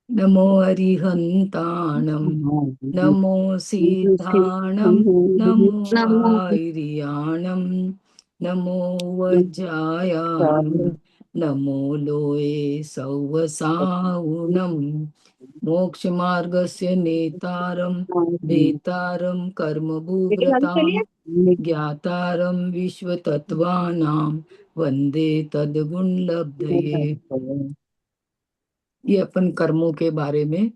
नमो अरिहन्ताणं नमो सिद्धाणं नमो आर्याणं नमो वज्रायाणं नमो लोये सौवसाहुनं मोक्षमार्गस्य नेतारं भेतारं बेटे चालू कर्मभूव्रतां चलिए। ज्ञातारं विश्वतत्त्वानां वन्दे तद्गुणलब्धये। ये अपन कर्मों के बारे में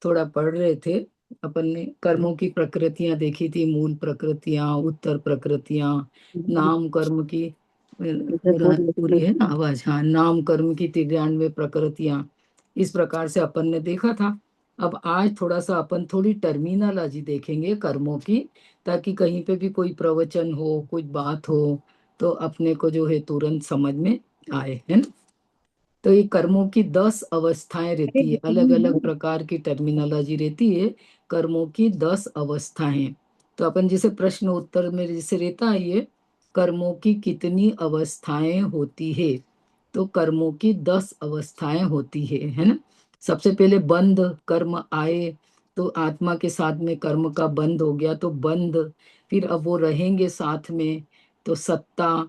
थोड़ा पढ़ रहे थे। अपन ने कर्मों की प्रकृतियां देखी थी, मूल प्रकृतियां, उत्तर प्रकृतियां, नाम कर्म की पूरी है ना आवाज, हाँ, नाम कर्म की 93 प्रकृतियां। इस प्रकार से अपन ने देखा था। अब आज थोड़ा सा अपन थोड़ी टर्मिनोलॉजी देखेंगे कर्मों की, ताकि कहीं पे भी कोई प्रवचन हो, कुछ बात हो, तो अपने को जो है तुरंत समझ में आए, है ना। तो ये कर्मों की 10 अवस्थाएं रहती है, अलग अलग प्रकार की टर्मिनोलॉजी रहती है। कर्मों की 10 अवस्थाएं। तो अपन जैसे प्रश्न उत्तर में जैसे रहता है ये, कर्मों की कितनी अवस्थाएं होती है, तो कर्मों की 10 अवस्थाएं होती है ना। सबसे पहले बंध कर्म आए, तो आत्मा के साथ में कर्म का बंध हो गया तो बंध। फिर अब वो रहेंगे साथ में, तो सत्ता।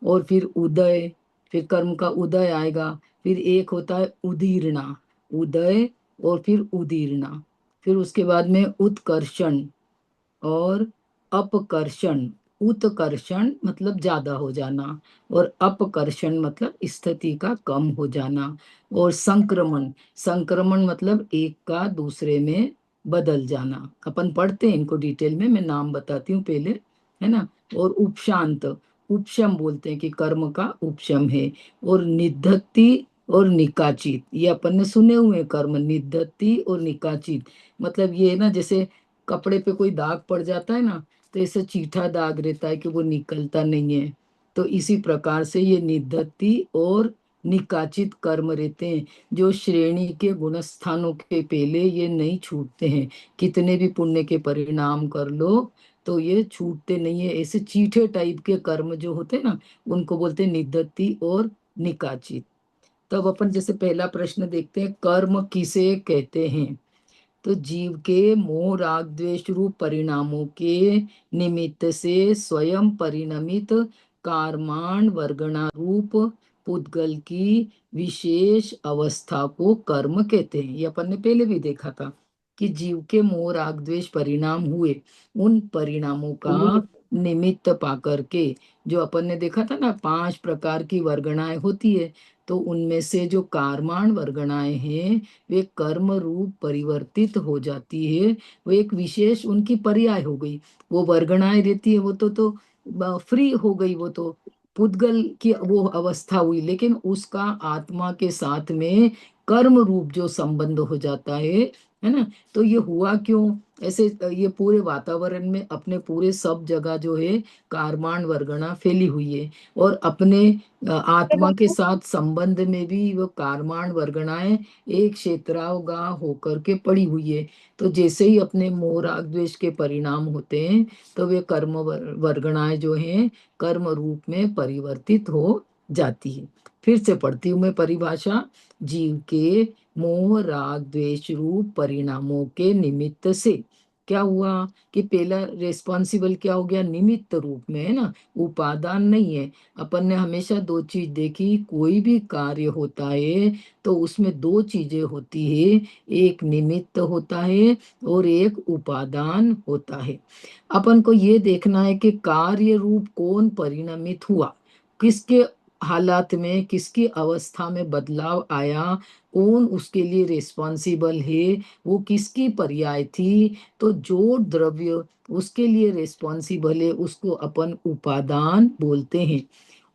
और फिर उदय, फिर कर्म का उदय आएगा। फिर एक होता है उदीर्णा, उदय और फिर उदीर्णा। फिर उसके बाद में उत्कर्षण और अपकर्षण। उत्कर्षण मतलब ज्यादा हो जाना, और अपकर्षण मतलब स्थिति का कम हो जाना। और संक्रमण, संक्रमण मतलब एक का दूसरे में बदल जाना। अपन पढ़ते हैं इनको डिटेल में, मैं नाम बताती हूँ पहले, है ना। और उपशांत, उपशम बोलते हैं कि कर्म का उपशम है। और निधत्ति और निकाचित, ये अपन ने सुने हुए हैं, कर्म निधत्ति और निकाचित। मतलब ये है ना, जैसे कपड़े पे कोई दाग पड़ जाता है ना, तो ऐसे चीठा दाग रहता है कि वो निकलता नहीं है। तो इसी प्रकार से ये निधत्ति और निकाचित कर्म रहते हैं, जो श्रेणी के गुणस्थानों के पहले ये नहीं छूटते हैं। कितने भी पुण्य के परिणाम कर लो, तो ये छूटते नहीं है। ऐसे चीठे टाइप के कर्म जो होते हैं ना, उनको बोलते हैं निधत्ति और निकाचित। तब अपन जैसे पहला प्रश्न देखते हैं, कर्म किसे कहते हैं। तो जीव के मोह राग द्वेष रूप परिणामों के निमित्त से स्वयं परिणमित कारमाण वर्गणा रूप पुद्गल की विशेष अवस्था को कर्म कहते हैं। ये अपन ने पहले भी देखा था कि जीव के मोह राग द्वेष परिणाम हुए, उन परिणामों का निमित्त पाकर के, जो अपन ने देखा था ना, 5 प्रकार की वर्गणाएं होती है। तो उनमें से जो कारमाण वर्गणाएं हैं, वे कर्म रूप परिवर्तित हो जाती है। वो एक विशेष उनकी पर्याय हो गई। वो वर्गणाएं रहती है, वो तो फ्री हो गई, वो तो पुद्गल की वो अवस्था हुई। लेकिन उसका आत्मा के साथ में कर्म रूप जो संबंध हो जाता है ना। तो ये हुआ क्यों ऐसे, ये पूरे वातावरण में अपने पूरे सब जगह जो है कारमाण वर्गणा फैली हुई है। और अपने आत्मा के साथ संबंध में भी वो कारमाण वर्गणाएं एक क्षेत्रावगाह होकर के पड़ी हुई है। तो जैसे ही अपने मोह राग द्वेष के परिणाम होते हैं, तो वे कर्म वर्गणाएं जो हैं कर्म रूप में परिवर्तित हो जाती है। फिर से पढ़ती हूँ मैं परिभाषा। जीव के मोह राग द्वेष रूप परिणामों के निमित्त से क्या हुआ, कि पहला रेस्पॉन्सिबल क्या हो गया, निमित्त रूप में, है ना, उपादान नहीं है। अपन ने हमेशा दो चीज देखी, कोई भी कार्य होता है तो उसमें दो चीजें होती है, एक निमित्त होता है और एक उपादान होता है। अपन को ये देखना है कि कार्य रूप कौन परिणमित हुआ, किसके हालात में, किसकी अवस्था में बदलाव आया, कौन उसके लिए रिस्पॉन्सिबल है, वो किसकी पर्याय थी। तो जो द्रव्य उसके लिए रिस्पॉन्सिबल है उसको अपन उपादान बोलते हैं।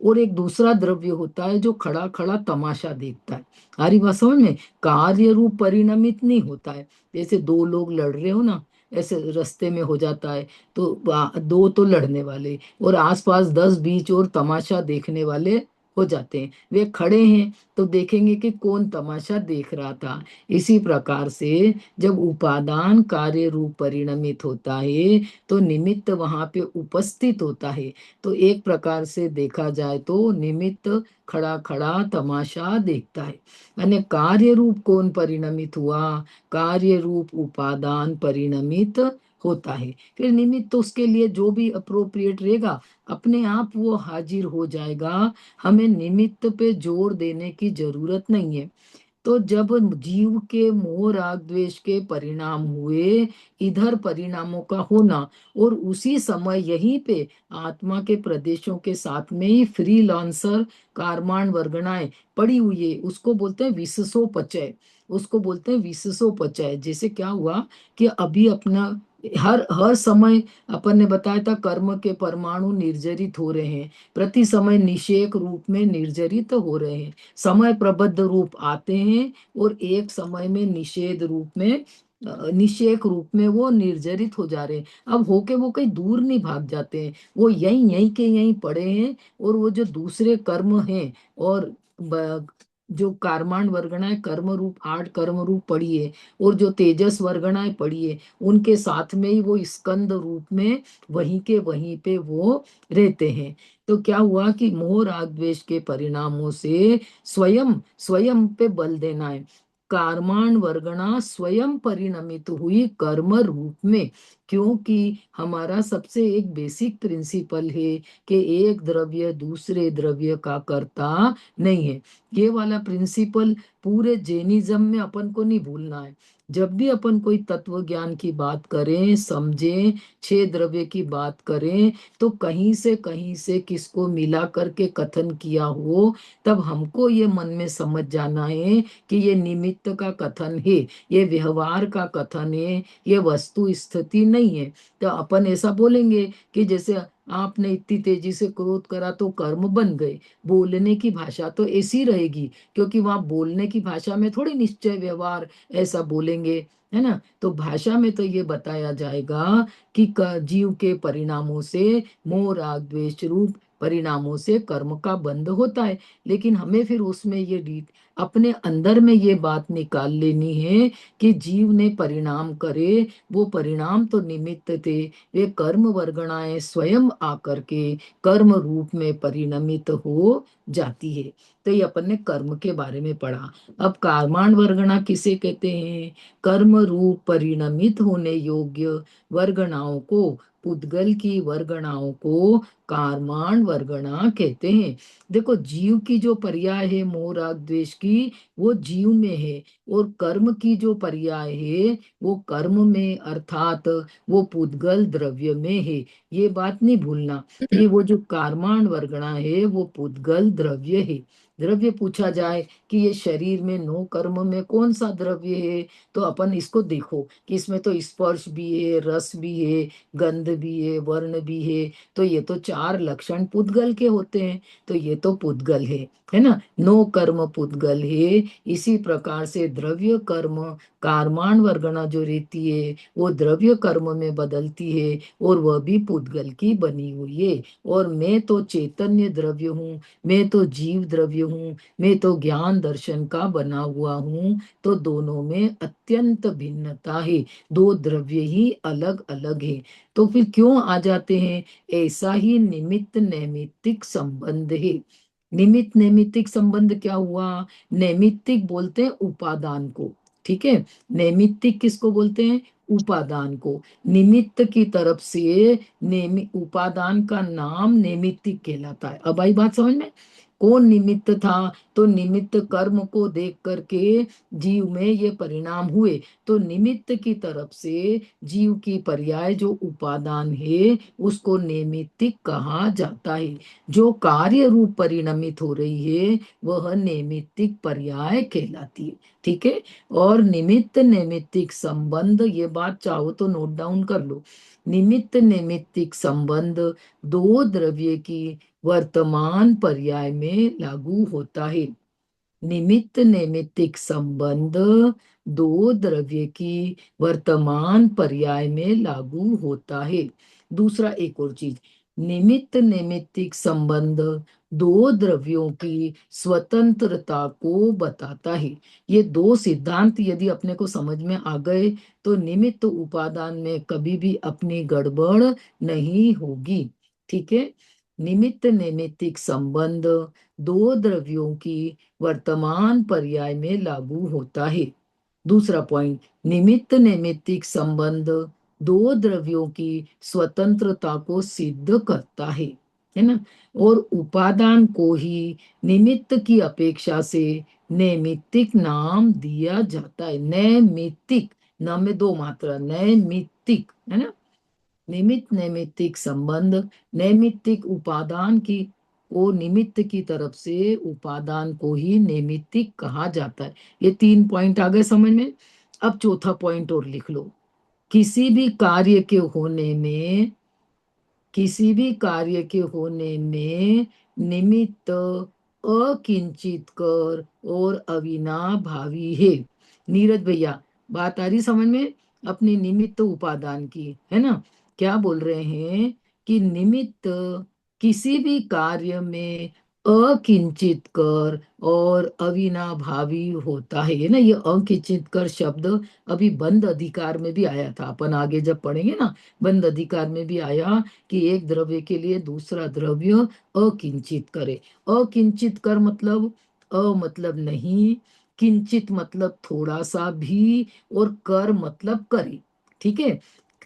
और एक दूसरा द्रव्य होता है जो खड़ा खड़ा तमाशा देखता है। हमारी बात समझ में, कार्य रूप परिणमित नहीं होता है। जैसे दो लोग लड़ रहे हो ना, ऐसे रास्ते में हो जाता है, तो दो तो लड़ने वाले और आसपास 10 20 और तमाशा देखने वाले हो जाते हैं। वे खड़े हैं तो देखेंगे कि कौन तमाशा देख रहा था। इसी प्रकार से जब उपादान कार्य रूप परिणमित होता है तो निमित्त वहां पे उपस्थित होता है। तो एक प्रकार से देखा जाए तो निमित्त खड़ा खड़ा तमाशा देखता है। यानी कार्य रूप कौन परिणमित हुआ, कार्य रूप उपादान परिणमित होता है। फिर निमित्त तो उसके लिए जो भी अप्रोप्रिएट रहेगा अपने आप वो हाजिर हो जाएगा, हमें निमित्त पे जोर देने की जरूरत नहीं है। तो जब जीव के मोह राग द्वेष के परिणाम हुए, इधर परिणामों का होना, और उसी समय यहीं पे आत्मा के प्रदेशों के साथ में ही फ्रीलांसर कारमान वर्गणाएं पड़ी हुई है, उसको बोलते हैं विशेषोपचय। उसको बोलते हैं विशेषोपचय। जैसे क्या हुआ कि अभी अपना हर हर समय अपन ने बताया था कर्म के परमाणु निर्जरित हो रहे हैं, प्रति समय निषेक रूप में निर्जरित हो रहे हैं। समय प्रबद्ध रूप आते हैं और एक समय में निषेध रूप में निषेक रूप में वो निर्जरित हो जा रहे हैं। अब होके वो कहीं दूर नहीं भाग जाते हैं, वो यहीं यहीं के यहीं पड़े हैं। और वो जो दूसरे कर्म हैं और जो कार्माण वर्गणाएं कर्म रूप 8 कर्म रूप पड़ी है, और जो तेजस वर्गणाएं पड़ी है, उनके साथ में ही वो स्कंद रूप में वहीं के वहीं पे वो रहते हैं। तो क्या हुआ कि मोह राग द्वेष के परिणामों से स्वयं स्वयं पे बल देना है। कार्माण वर्गणा स्वयं परिणमित हुई कर्म रूप में, क्योंकि हमारा सबसे एक बेसिक प्रिंसिपल है कि एक द्रव्य दूसरे द्रव्य का कर्ता नहीं है। ये वाला प्रिंसिपल पूरे जैनिज्म में अपन को नहीं भूलना है। जब भी अपन कोई तत्व ज्ञान की बात करें, समझें, 6 द्रव्य की बात करें, तो कहीं से किसको मिला करके कथन किया हो, तब हमको ये मन में समझ जाना है कि ये निमित्त का कथन है, ये व्यवहार का कथन है, ये वस्तु स्थिति नहीं है। तो अपन ऐसा बोलेंगे कि जैसे आपने इतनी तेजी से क्रोध करा तो कर्म बन गए। बोलने की भाषा तो ऐसी रहेगी, क्योंकि वहां बोलने की भाषा में थोड़ी निश्चय व्यवहार ऐसा बोलेंगे, है ना। तो भाषा में तो ये बताया जाएगा कि जीव के परिणामों से, मोह राग द्वेष रूप परिणामों से कर्म का बंध होता है। लेकिन हमें फिर उसमें ये अपने अंदर में ये बात निकाल लेनी है कि जीव ने परिणाम करे, वो परिणाम तो निमित्त थे, वे कर्म वर्गणाएं स्वयं आकर के कर्म रूप में परिणमित हो जाती है। तो ये अपन ने कर्म के बारे में पढ़ा। अब कर्माण वर्गणा किसे कहते हैं? कर्म रूप परिणमित होने योग्य वर्गणाओं को, पुद्गल की वर्गणाओं को कार्माण वर्गणा कहते हैं। देखो, जीव की जो पर्याय है मोह राग द्वेष की, वो जीव में है, और कर्म की जो पर्याय है वो कर्म में, अर्थात वो पुद्गल द्रव्य में है। ये बात नहीं भूलना कि वो जो कार्माण वर्गणा है वो पुद्गल द्रव्य है। द्रव्य पूछा जाए कि ये शरीर में 9 कर्म में कौन सा द्रव्य है, तो अपन इसको देखो कि इसमें तो स्पर्श भी है, रस भी है, गंध भी है, वर्ण भी है। तो ये तो 4 लक्षण पुद्गल के होते हैं, तो ये तो पुद्गल है ना। 9 कर्म पुद्गल है। इसी प्रकार से द्रव्य कर्म कार्माण वर्गणा जो रहती है वो द्रव्य कर्म में बदलती है, और वह भी पुद्गल की बनी हुई है। और मैं तो चैतन्य द्रव्य हूँ, मैं तो जीव द्रव्य हूँ, मैं तो ज्ञान दर्शन का बना हुआ हूँ। तो दोनों में अत्यंत भिन्नता है, दो द्रव्य ही अलग अलग है। तो फिर क्यों आ जाते हैं? ऐसा ही निमित्त नैमित्तिक संबंध है। निमित्त नैमित्तिक संबंध क्या हुआ? नैमित्तिक बोलते हैं उपादान को, ठीक है। नैमित्तिक किसको बोलते हैं? उपादान को। निमित्त की तरफ से उपादान का नाम नैमित्तिक कहलाता है। अब आई बात समझ में? कौन निमित्त था? तो निमित्त कर्म को देख करके जीव में ये परिणाम हुए, तो निमित्त की तरफ से जीव की पर्याय जो उपादान है उसको नैमित्तिक कहा जाता है। जो कार्य रूप परिणमित हो रही है वह नैमित्तिक पर्याय कहलाती है, ठीक है। और निमित्त नैमित्तिक संबंध, ये बात चाहो तो नोट डाउन कर लो। निमित्त नैमित्तिक संबंध दो द्रव्य की वर्तमान पर्याय में लागू होता है। निमित्त नैमित्तिक संबंध दो द्रव्य की वर्तमान पर्याय में लागू होता है। दूसरा एक और चीज, निमित्त नैमित्तिक संबंध दो द्रव्यों की स्वतंत्रता को बताता है। ये दो सिद्धांत यदि अपने को समझ में आ गए तो निमित्त उपादान में कभी भी अपनी गड़बड़ नहीं होगी। ठीक है। निमित्त नैमित्तिक संबंध दो द्रव्यों की वर्तमान पर्याय में लागू होता है। दूसरा पॉइंट, निमित्त नैमित्तिक संबंध दो द्रव्यों की स्वतंत्रता को सिद्ध करता है ना। और उपादान को ही निमित्त की अपेक्षा से नैमित्तिक नाम दिया जाता है। नैमित्तिक, न में दो मात्रा, नैमित्तिक, है ना। निमित्त नैमित्तिक संबंध नैमित्तिक उपादान की को निमित्त की तरफ से उपादान को ही नैमित्तिक कहा जाता है। ये तीन पॉइंट आ गए समझ में। अब चौथा पॉइंट और लिख लो। किसी भी कार्य के होने में, किसी भी कार्य के होने में निमित्त अकिंचित कर और अविनाभावी है। नीरज भैया, बात आ रही समझ में अपनी निमित्त उपादान की, है ना। क्या बोल रहे हैं कि निमित्त किसी भी कार्य में अकिंचित कर और अविनाभावी होता है ना। ये अकिंचित कर शब्द अभी बंद अधिकार में भी आया था, अपन आगे जब पढ़ेंगे ना, बंद अधिकार में भी आया कि एक द्रव्य के लिए दूसरा द्रव्य अकिंचित करे। अकिंचित कर मतलब मतलब नहीं, किंचित मतलब थोड़ा सा भी, और कर मतलब करे। ठीक है।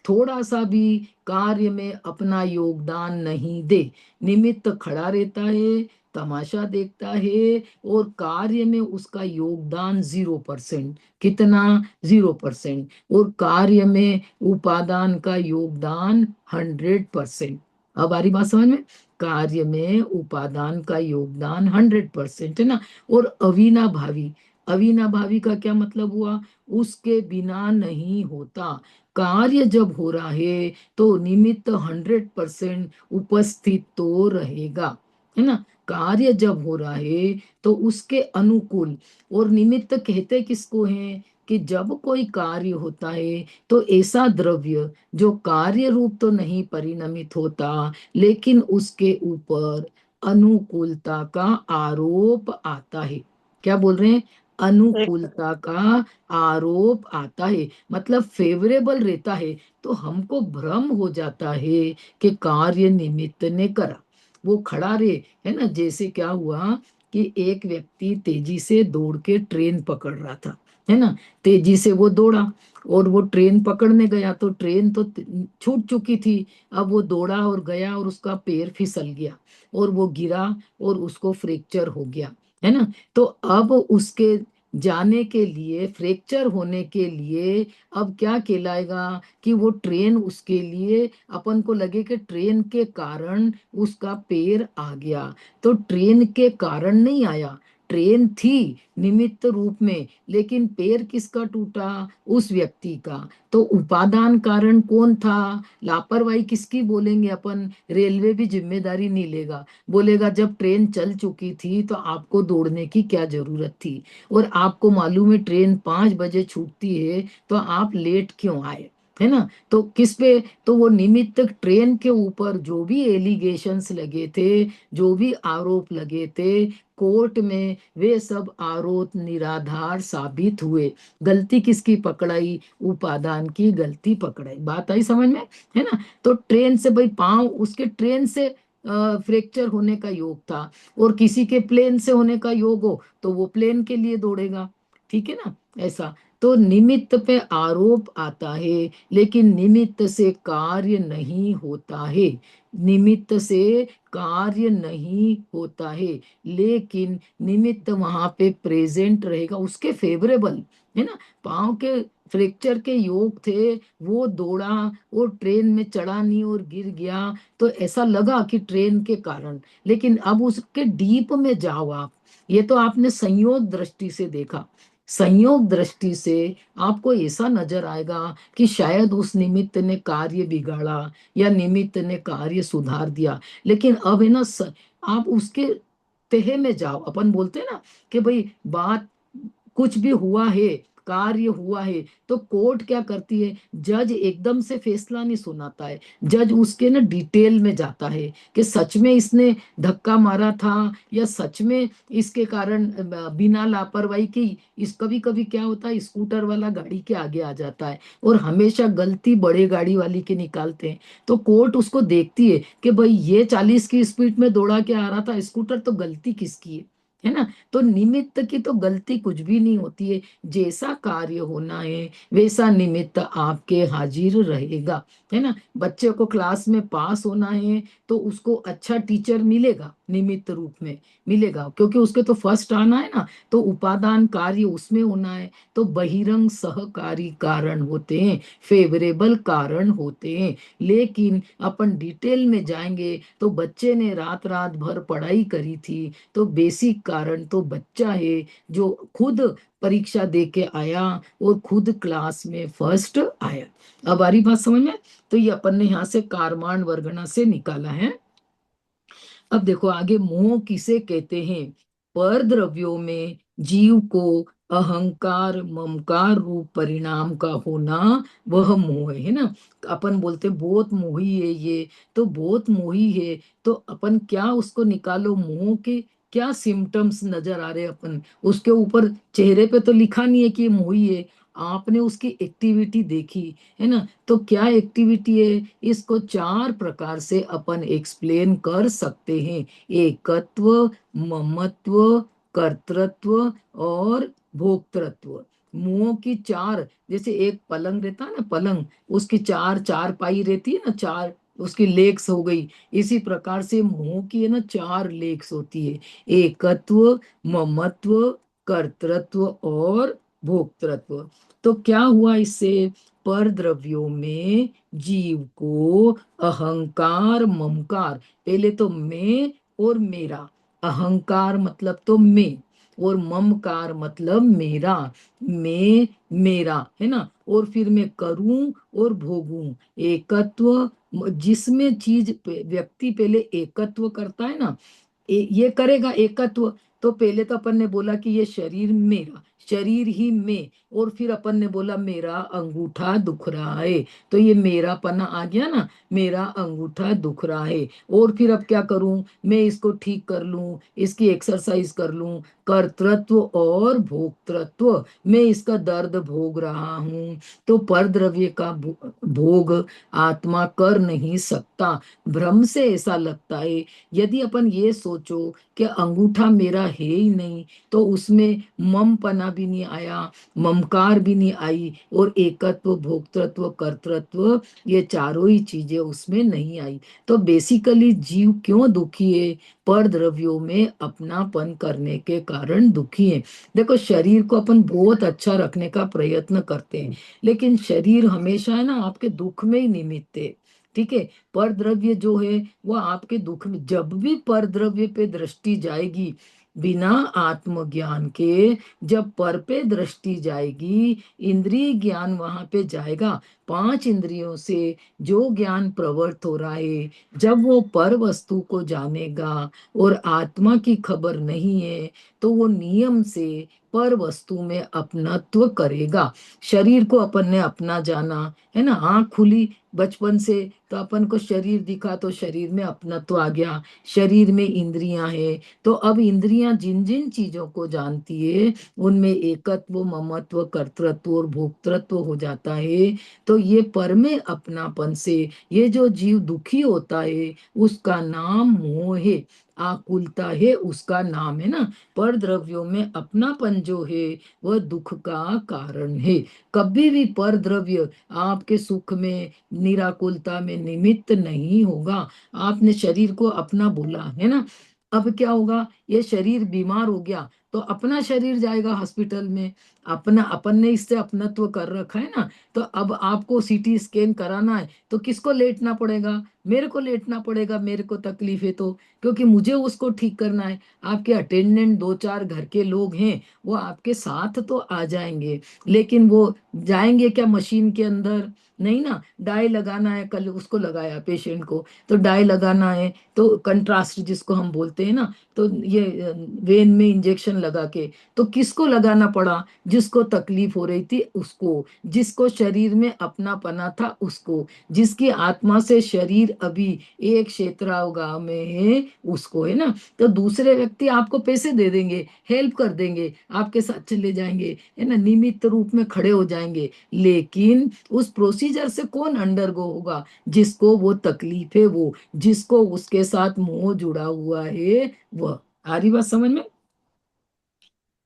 थोड़ा सा भी कार्य में अपना योगदान नहीं दे, निमित्त खड़ा रहता है, तमाशा देखता है, और कार्य में उसका योगदान 0%। कितना? 0%। और कार्य में उपादान का योगदान 100%। अब आ रही बात समझ में। कार्य में उपादान का योगदान 100% है ना। और अविनाभावी, अविनाभावी का क्या मतलब हुआ? उसके बिना नहीं होता। कार्य जब हो रहा है तो निमित्त 100% उपस्थित तो रहेगा, है ना। कार्य जब हो रहा है तो उसके अनुकूल। और निमित्त कहते किसको हैं कि जब कोई कार्य होता है तो ऐसा द्रव्य जो कार्य रूप तो नहीं परिणमित होता, लेकिन उसके ऊपर अनुकूलता का आरोप आता है। क्या बोल रहे हैं? अनुकूलता का आरोप आता है, मतलब फेवरेबल रहता है। तो हमको भ्रम हो जाता है कि कार्य निमित्त ने करा, वो खड़ा रहे, है ना। जैसे क्या हुआ कि एक व्यक्ति तेजी से दौड़ के ट्रेन पकड़ रहा था, है ना। तेजी से वो दौड़ा और वो ट्रेन पकड़ने गया तो ट्रेन तो छूट चुकी थी। अब वो दौड़ा और गया और उसका पैर फिसल गया और वो गिरा और उसको फ्रैक्चर हो गया, है ना। तो अब उसके जाने के लिए, फ्रैक्चर होने के लिए, अब क्या कहलाएगा कि वो ट्रेन उसके लिए, अपन को लगे कि ट्रेन के कारण उसका पैर आ गया, तो ट्रेन के कारण नहीं आया, ट्रेन थी निमित्त रूप में, लेकिन पैर किसका टूटा? उस व्यक्ति का। तो उपादान कारण कौन था? लापरवाही किसकी बोलेंगे अपन? रेलवे भी जिम्मेदारी नहीं लेगा, बोलेगा जब ट्रेन चल चुकी थी तो आपको दौड़ने की क्या जरूरत थी, और आपको मालूम है ट्रेन 5 बजे छूटती है, तो आप लेट क्यों आए, है ना। तो किस पे? तो वो निमित्त ट्रेन के ऊपर जो भी एलिगेशंस लगे थे, जो भी आरोप लगे थे कोर्ट में, वे सब आरोप निराधार साबित हुए। गलती किसकी पकड़ाई? उपादान की गलती पकड़ाई। बात आई समझ में, है ना। तो ट्रेन से भाई पांव उसके ट्रेन से फ्रैक्चर होने का योग था, और किसी के प्लेन से होने का योग हो तो वो प्लेन के लिए दौड़ेगा। ठीक है ना। ऐसा तो निमित्त पे आरोप आता है, लेकिन निमित्त से कार्य नहीं होता है। निमित्त से कार्य नहीं होता है, लेकिन निमित्त वहां पे प्रेजेंट रहेगा, उसके फेवरेबल, है ना। पांव के फ्रैक्चर के योग थे, वो दौड़ा और ट्रेन में चढ़ा नहीं और गिर गया, तो ऐसा लगा कि ट्रेन के कारण। लेकिन अब उसके डीप में जाओ आप, ये तो आपने संयोग दृष्टि से देखा, संयोग दृष्टि से आपको ऐसा नजर आएगा कि शायद उस निमित्त ने कार्य बिगाड़ा या निमित्त ने कार्य सुधार दिया। लेकिन अब है ना आप उसके तह में जाओ। अपन बोलते हैं ना कि भाई बात कुछ भी हुआ है, कार्य हुआ है, तो कोर्ट क्या करती है, जज एकदम से फैसला नहीं सुनाता है, जज उसके ना डिटेल में जाता है कि सच में इसने धक्का मारा था या सच में इसके कारण बिना लापरवाही की। इस कभी कभी क्या होता है, स्कूटर वाला गाड़ी के आगे आ जाता है और हमेशा गलती बड़े गाड़ी वाली के निकालते हैं। तो कोर्ट उसको देखती है कि भाई ये 40 की स्पीड में दौड़ा के आ रहा था स्कूटर, तो गलती किसकी है ना। तो निमित्त की तो गलती कुछ भी नहीं होती है, जैसा कार्य होना है वैसा निमित्त आपके हाजिर रहेगा, है ना। बच्चे को क्लास में पास होना है तो उसको अच्छा टीचर मिलेगा, निमित्त रूप में मिलेगा, क्योंकि उसके तो फर्स्ट आना है ना। तो उपादान कार्य उसमें होना है, तो बहिरंग सहकारी कारण होते हैं, फेवरेबल कारण होते हैं। लेकिन अपन डिटेल में जाएंगे तो बच्चे ने रात रात भर पढ़ाई करी थी, तो बेसिक कारण तो बच्चा है जो खुद परीक्षा दे के आया और खुद क्लास में फर्स्ट आया। अब आ रही बात समझ में। तो ये अपन ने यहाँ से कारमान वर्गना से निकाला है। अब देखो आगे, मोह किसे कहते हैं। पर द्रव्यों में जीव को अहंकार ममकार रूप परिणाम का होना वह मोह है ना। अपन बोलते बहुत मोही है ये, तो बहुत मोही है, तो अपन क्या उसको निकालो, मोह के क्या सिम्टम्स नजर आ रहे हैं अपन उसके ऊपर। चेहरे पे तो लिखा नहीं है कि ये मोही है, आपने उसकी एक्टिविटी देखी है ना। तो क्या एक्टिविटी है, इसको चार प्रकार से अपन एक्सप्लेन कर सकते हैं। एकत्व, ममत्व, कर्तृत्व और भोक्तृत्व। मुंह की चार, जैसे एक पलंग रहता है ना, पलंग उसकी चार चार पाई रहती है ना, चार उसकी लेग्स हो गई। इसी प्रकार से मुंह की है ना चार लेग्स होती है, एकत्व, ममत्व, कर्तृत्व और भोक्तृत्व। तो क्या हुआ इससे, पर द्रव्यों में जीव को अहंकार ममकार, पहले तो मैं और मेरा, अहंकार मतलब तो मैं, और ममकार मतलब मेरा, मैं मेरा है ना, और फिर मैं करूं और भोगूं, एकत्व, जिसमें चीज व्यक्ति पहले एकत्व करता है ना, ये करेगा एकत्व। तो पहले तो अपन ने बोला कि ये शरीर मेरा, शरीर ही मैं, और फिर अपन ने बोला मेरा अंगूठा दुख रहा है, तो ये मेरा पना आ गया ना, मेरा अंगूठा दुख रहा है। और फिर अब क्या करूं, मैं इसको ठीक कर लूं, इसकी एक्सरसाइज कर लूं, कर्तृत्व और भोक्तृत्व, मैं इसका दर्द भोग रहा हूं। तो पर द्रव्य का भोग आत्मा कर नहीं सकता, भ्रम से ऐसा लगता है। यदि अपन ये सोचो कि अंगूठा मेरा है ही नहीं, तो उसमें मम पना भी नहीं आया, ममकार भी नहीं आई, और एकत्व भोक्तृत्व कर्तृत्व ये चारों ही चीजें उसमें नहीं आई। तो बेसिकली जीव क्यों दुखी है, पर द्रव्यों में अपनापन करने के कारण दुखी है। देखो शरीर को अपन बहुत अच्छा रखने का प्रयत्न करते हैं, लेकिन शरीर हमेशा है ना आपके दुख में ही निमित्त है, ठीक है। पर द्रव्य जो है वो आपके दुख में, जब भी पर द्रव्य पे दृष्टि जाएगी बिना आत्मज्ञान के, जब पर पे दृष्टि जाएगी, इंद्रिय ज्ञान वहां पे जाएगा, पांच इंद्रियों से जो ज्ञान प्रवृत्त हो रहा है, जब वो पर वस्तु को जानेगा और आत्मा की खबर नहीं है, तो वो नियम से पर वस्तु में अपनत्व करेगा। शरीर को अपन ने अपना जाना है ना, आंख खुली बचपन से, तो अपन को शरीर दिखा तो शरीर में अपनत्व आ गया, शरीर में इंद्रियां हैं, तो अब इंद्रियां जिन जिन चीजों को जानती है उनमें एकत्व ममत्व कर्तृत्व और भोक्तृत्व हो जाता है। तो ये पर में अपनापन से ये जो जीव दुखी होता है उसका नाम मोह है, आकुलता है उसका नाम है ना। पर द्रव्यों में अपनापन जो है वह दुख का कारण है। कभी भी पर द्रव्य आपके सुख में निराकुलता में निमित्त नहीं होगा। आपने शरीर को अपना बोला है ना, अब क्या होगा, ये शरीर बीमार हो गया तो अपना शरीर जाएगा हॉस्पिटल में, अपना अपन ने इससे अपनत्व कर रखा है ना। तो अब आपको सीटी स्कैन कराना है तो किसको लेटना पड़ेगा, मेरे को लेटना पड़ेगा, मेरे को तकलीफ है तो, क्योंकि मुझे उसको ठीक करना है। आपके अटेंडेंट दो चार घर के लोग हैं, वो आपके साथ तो आ जाएंगे, लेकिन वो जाएंगे क्या मशीन के अंदर, नहीं ना। डाई लगाना है, कल उसको लगाया पेशेंट को, तो डाई लगाना है तो कंट्रास्ट जिसको हम बोलते हैं ना, तो ये वेन में इंजेक्शन लगा के। तो किसको लगाना पड़ा? जिसको तकलीफ हो रही थी उसको, जिसको शरीर में अपना पना था उसको, जिसकी आत्मा से शरीर अभी एक क्षेत्रावगाह में है उसको, है ना। तो दूसरे व्यक्ति आपको पैसे दे देंगे, हेल्प कर देंगे, आपके साथ चले जाएंगे, है ना, निमित्त रूप में खड़े हो जाएंगे। लेकिन उस प्रोसीजर से कौन अंडरगो होगा? जिसको वो तकलीफ है, वो जिसको उसके साथ मोह जुड़ा हुआ है वह। आ रही बात समझ में?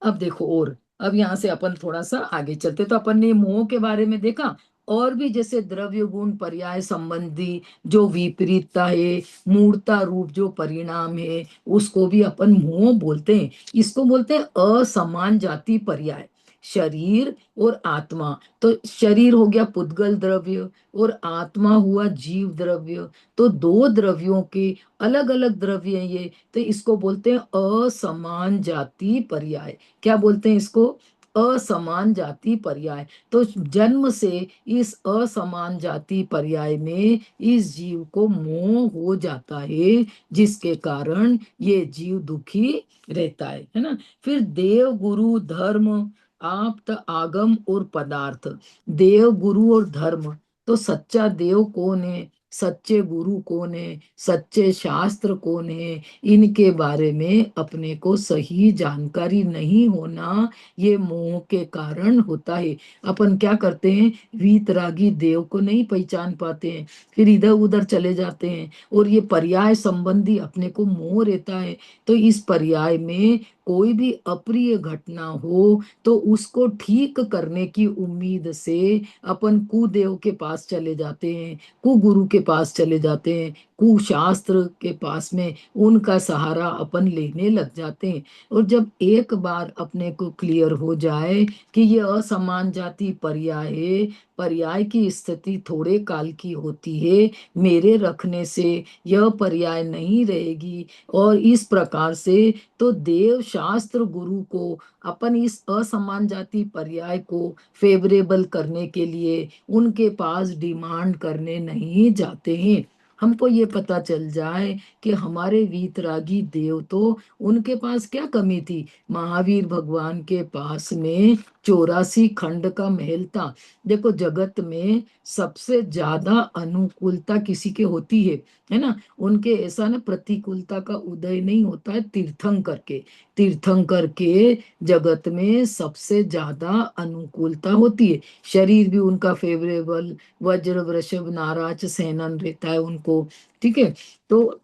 अब देखो, और अब यहाँ से अपन थोड़ा सा आगे चलते। तो अपन ने मोह के बारे में देखा, और भी जैसे द्रव्य गुण पर्याय संबंधी जो विपरीतता है, मूर्ता रूप जो परिणाम है, उसको भी अपन मोह बोलते हैं। इसको बोलते हैं असमान जाति पर्याय। शरीर और आत्मा, तो शरीर हो गया पुद्गल द्रव्य और आत्मा हुआ जीव द्रव्य। तो दो द्रव्यों के अलग अलग द्रव्य हैं ये, तो इसको बोलते हैं असमान जाति पर्याय। क्या बोलते हैं इसको? असमान जाति पर्याय। तो जन्म से इस असमान जाति पर्याय में इस जीव को मोह हो जाता है, जिसके कारण ये जीव दुखी रहता है ना। फिर देव गुरु धर्म आप्त आगम और पदार्थ। देव गुरु और धर्म, तो सच्चा देव कौन है, सच्चे गुरु कौन है, सच्चे शास्त्र कौन है, इनके बारे में अपने को सही जानकारी नहीं होना, ये मोह के कारण होता है। अपन क्या करते हैं, वीतरागी देव को नहीं पहचान पाते हैं, फिर इधर उधर चले जाते हैं, और ये पर्याय संबंधी अपने को मोह रहता है। तो इस पर्याय में कोई भी अप्रिय घटना हो तो उसको ठीक करने की उम्मीद से अपन कुदेव के पास चले जाते हैं, कुगुरु के पास चले जाते हैं, कुशास्त्र के पास में उनका सहारा अपन लेने लग जाते हैं। और जब एक बार अपने को क्लियर हो जाए कि ये असमान जाति पर्याय है, पर्याय की स्थिति थोड़े काल की होती है, मेरे रखने से यह पर्याय नहीं रहेगी, और इस प्रकार से तो देव शास्त्र गुरु को अपन इस असमान जाति पर्याय को फेवरेबल करने के लिए उनके पास डिमांड करने नहीं जाते हैं। हमको ये पता चल जाए कि हमारे वीतरागी देव, तो उनके पास क्या कमी थी? महावीर भगवान के पास में 84 खंड का महल था। देखो, जगत में सबसे ज्यादा अनुकूलता किसी के होती है ना। उनके ऐसा ना प्रतिकूलता का उदय नहीं होता है तीर्थंकर के। तीर्थंकर के जगत में सबसे ज्यादा अनुकूलता होती है। शरीर भी उनका फेवरेबल, वज्र वृषभ नाराज सेनन रहता है उनको, ठीक है। तो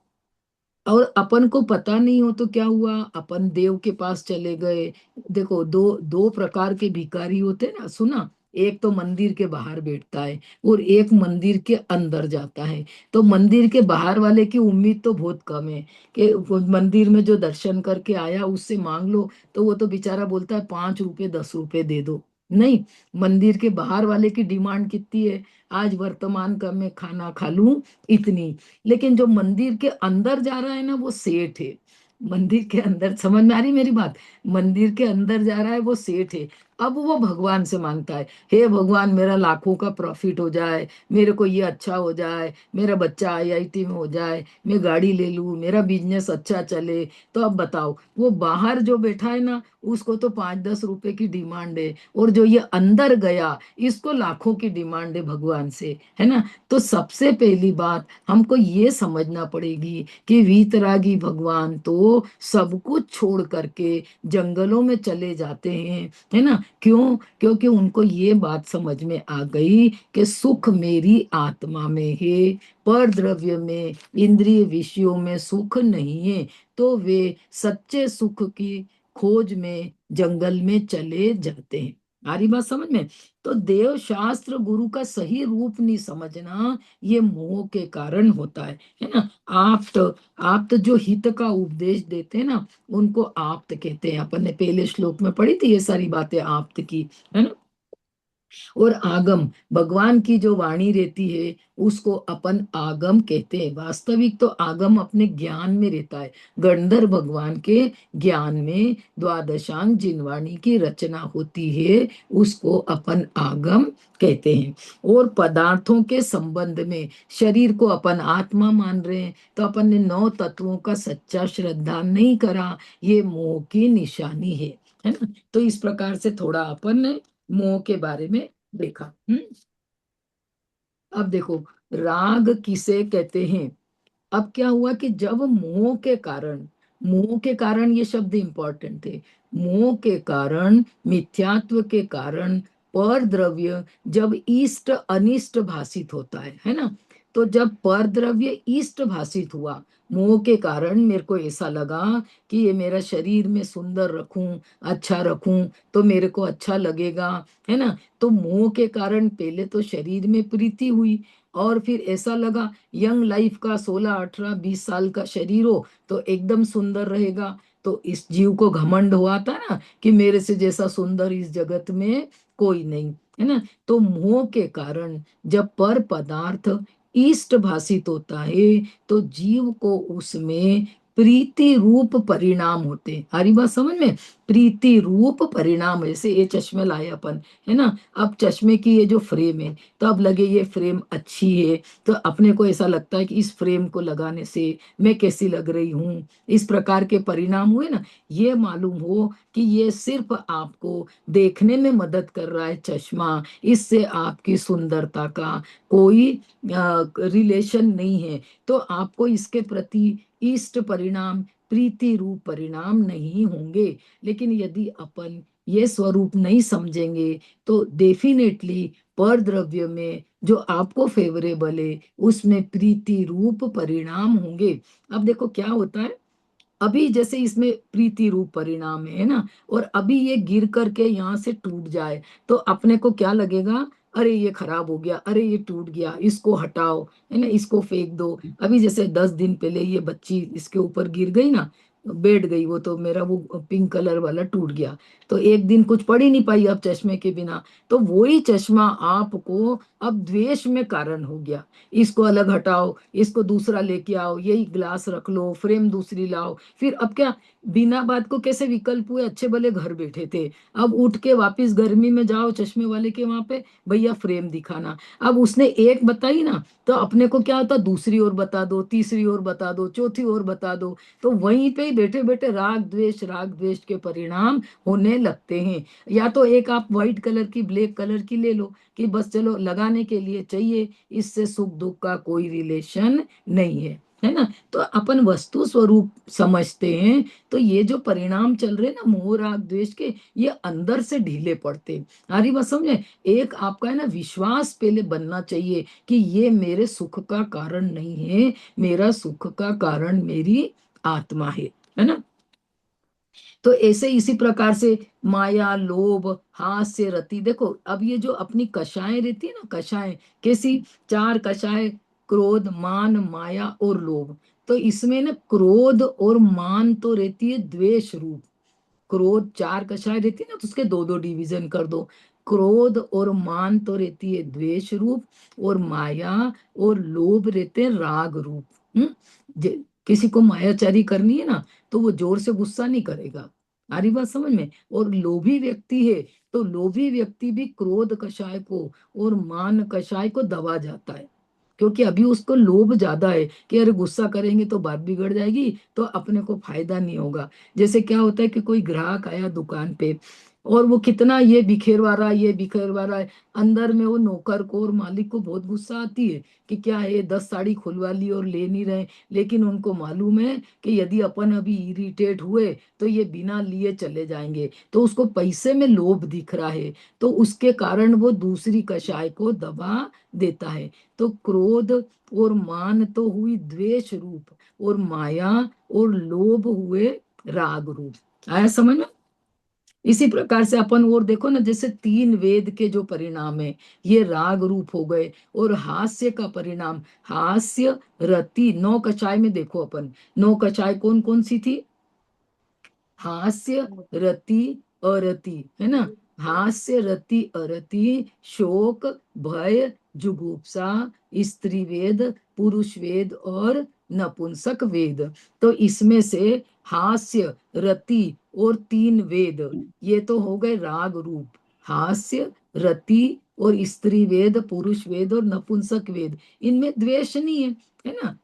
और अपन को पता नहीं हो तो क्या हुआ, अपन देव के पास चले गए। देखो, दो दो प्रकार के भिखारी होते हैं ना, सुना? एक तो मंदिर के बाहर बैठता है और एक मंदिर के अंदर जाता है। तो मंदिर के बाहर वाले की उम्मीद तो बहुत कम है कि वो मंदिर में जो दर्शन करके आया उससे मांग लो, तो वो तो बेचारा बोलता है 5 रुपए 10 रुपए दे दो। नहीं, मंदिर के बाहर वाले की डिमांड कितनी है? आज वर्तमान का मैं खाना खा लूं, इतनी। लेकिन जो मंदिर के अंदर जा रहा है ना, वो सेठ है। मंदिर के अंदर, समझ में आ रही मेरी बात? मंदिर के अंदर जा रहा है वो सेठ है। अब वो भगवान से मांगता है, हे भगवान, मेरा लाखों का प्रॉफिट हो जाए, मेरे को ये अच्छा हो जाए, मेरा बच्चा आईआईटी में हो जाए, मैं गाड़ी ले लूं, मेरा बिजनेस अच्छा चले। तो अब बताओ, वो बाहर जो बैठा है ना, उसको तो 5-10 रुपए की डिमांड है, और जो ये अंदर गया इसको लाखों की डिमांड है भगवान से, है ना। तो सबसे पहली बात हमको ये समझना पड़ेगी कि वीतरागी भगवान तो सब कुछ छोड़ करके जंगलों में चले जाते हैं, है ना। क्यों? क्योंकि उनको ये बात समझ में आ गई कि सुख मेरी आत्मा में है, पर द्रव्य में, इंद्रिय विषयों में सुख नहीं है। तो वे सच्चे सुख की खोज में जंगल में चले जाते हैं। आ रही बात समझ में? तो देव शास्त्र गुरु का सही रूप नहीं समझना, ये मोह के कारण होता है ना। आप्त, आप्त जो हित का उपदेश देते हैं ना, उनको आप्त कहते हैं। अपन ने पहले श्लोक में पढ़ी थी ये सारी बातें आप्त की, है ना। और आगम, भगवान की जो वाणी रहती है उसको अपन आगम कहते हैं। वास्तविक तो आगम अपने ज्ञान में रहता है। गणधर भगवान के ज्ञान में द्वादशांग जिन वाणी की रचना होती है उसको अपन आगम कहते हैं। और पदार्थों के संबंध में शरीर को अपन आत्मा मान रहे हैं तो अपन ने 9 तत्वों का सच्चा श्रद्धा नहीं करा, ये मोह की निशानी है ना। तो इस प्रकार से थोड़ा अपन ने मोह के बारे में देखा। अब देखो, राग किसे कहते हैं। अब क्या हुआ कि जब मोह के कारण, मोह के कारण, ये शब्द इंपॉर्टेंट थे, मोह के कारण, मिथ्यात्व के कारण पर द्रव्य जब इष्ट अनिष्ट भासित होता है ना। तो जब पर द्रव्य इष्ट भासित हुआ, मोह के कारण मेरे को ऐसा लगा कि ये मेरा शरीर में सुंदर रखूं, अच्छा रखूं तो मेरे को अच्छा लगेगा, है ना। तो मोह के कारण पहले तो शरीर में प्रीति हुई, और फिर ऐसा लगा यंग लाइफ का 16 18 20 साल का शरीर हो तो एकदम सुंदर रहेगा। तो इस जीव को घमंड हुआ था ना कि मेरे से जैसा सुंदर इस जगत में कोई नहीं, है ना। तो मोह के कारण जब पर पदार्थ इष्ट भासित होता है तो जीव को उसमें प्रीति रूप परिणाम होते हैं। हरी बात समझ में, प्रीति रूप परिणाम। जैसे ये चश्मे लाए अपन, है ना। अब चश्मे की ये जो फ्रेम है, तो अब लगे ये फ्रेम अच्छी है तो अपने को ऐसा लगता है कि इस फ्रेम को लगाने से मैं कैसी लग रही हूँ, इस प्रकार के परिणाम हुए ना। ये मालूम हो कि ये सिर्फ आपको देखने में मदद कर रहा है चश्मा, इससे आपकी सुंदरता का कोई रिलेशन नहीं है। तो आपको इसके प्रति इष्ट परिणाम, प्रीति रूप परिणाम नहीं होंगे। लेकिन यदि अपन ये स्वरूप नहीं समझेंगे तो डेफिनेटली पर द्रव्य में जो आपको फेवरेबल है उसमें प्रीति रूप परिणाम होंगे। अब देखो क्या होता है, अभी जैसे इसमें प्रीति रूप परिणाम है ना, और अभी ये गिर करके यहाँ से टूट जाए तो अपने को क्या लगेगा, अरे ये खराब हो गया, अरे ये टूट गया, इसको हटाओ, है ना, इसको फेंक दो। अभी जैसे 10 दिन पहले ये बच्ची इसके ऊपर गिर गई ना, बैठ गई, वो तो मेरा वो पिंक कलर वाला टूट गया। तो एक दिन कुछ पढ़ ही नहीं पाई अब चश्मे के बिना। तो वही चश्मा आपको अब द्वेष में कारण हो गया। इसको अलग हटाओ, इसको दूसरा लेके आओ, यही ग्लास रख लो, फ्रेम दूसरी लाओ। फिर अब क्या, बिना बात को कैसे विकल्प हुए, अच्छे भले घर बैठे थे, अब उठ के वापस गर्मी में जाओ चश्मे वाले के वहां पे, भैया फ्रेम दिखाना। अब उसने एक बताई ना तो अपने को क्या होता, दूसरी ओर बता दो, तीसरी ओर बता दो, चौथी ओर बता दो। तो वहीं पे ही बैठे बैठे राग द्वेष के परिणाम होने लगते हैं। या तो एक आप व्हाइट कलर की, ब्लैक कलर की ले लो कि बस चलो लगाने के लिए चाहिए, इससे सुख दुख का कोई रिलेशन नहीं है ना। तो अपन वस्तु स्वरूप समझते हैं तो ये जो परिणाम चल रहे हैं ना मोह राग द्वेष के, ये अंदर से ढीले पड़ते हैं। हमारी बात समझे, एक आपका है ना विश्वास पहले बनना चाहिए कि ये मेरे सुख का कारण नहीं है, मेरा सुख का कारण मेरी आत्मा है ना। तो ऐसे इसी प्रकार से माया, लोभ, हास्य, रति, देखो अब ये जो अपनी कषाएं रहती है ना, कषाएं कैसी, 4 कषाय, क्रोध, मान, माया और लोभ। तो इसमें ना क्रोध और मान तो रहती है द्वेष रूप। क्रोध 4 कक्षाएं रहती है ना तो उसके दो दो डिवीजन कर दो। क्रोध और मान तो रहती है द्वेष रूप, और माया और लोभ रहते हैं राग रूप। किसी को मायाचारी करनी है ना तो वो जोर से गुस्सा नहीं करेगा, आ रही बात समझ में। और लोभी व्यक्ति है तो लोभी व्यक्ति भी क्रोध कषाय को और मान कषाय को दबा जाता है, क्योंकि अभी उसको लोभ ज्यादा है कि अरे गुस्सा करेंगे तो बात बिगड़ जाएगी तो अपने को फायदा नहीं होगा। जैसे क्या होता है कि कोई ग्राहक आया दुकान पे और वो कितना ये बिखेरवा रहा है, ये बिखेरवा रहा है, अंदर में वो नौकर को और मालिक को बहुत गुस्सा आती है कि क्या है, 10 साड़ी खुलवा ली और ले नहीं रहे। लेकिन उनको मालूम है कि यदि अपन अभी इरिटेट हुए तो ये बिना लिए चले जाएंगे, तो उसको पैसे में लोभ दिख रहा है, तो उसके कारण वो दूसरी कषाय को दबा देता है। तो क्रोध और मान तो हुई द्वेष रूप, और माया और लोभ हुए राग रूप। आया समझ में। इसी प्रकार से अपन और देखो ना, जैसे 3 वेद के जो परिणाम है ये राग रूप हो गए। और हास्य का परिणाम, हास्य, रति, 9 कक्षाय में देखो अपन, 9 कक्षाय कौन कौन सी थी, हास्य, रति, अरति, है ना। हास्य रति अरति शोक भय जुगुप्सा स्त्री वेद पुरुष वेद और नपुंसक वेद। तो इसमें से हास्य रति और तीन वेद, ये तो हो गए राग रूप। हास्य रति और स्त्री वेद पुरुष वेद और नपुंसक वेद, इनमें द्वेष नहीं है ना।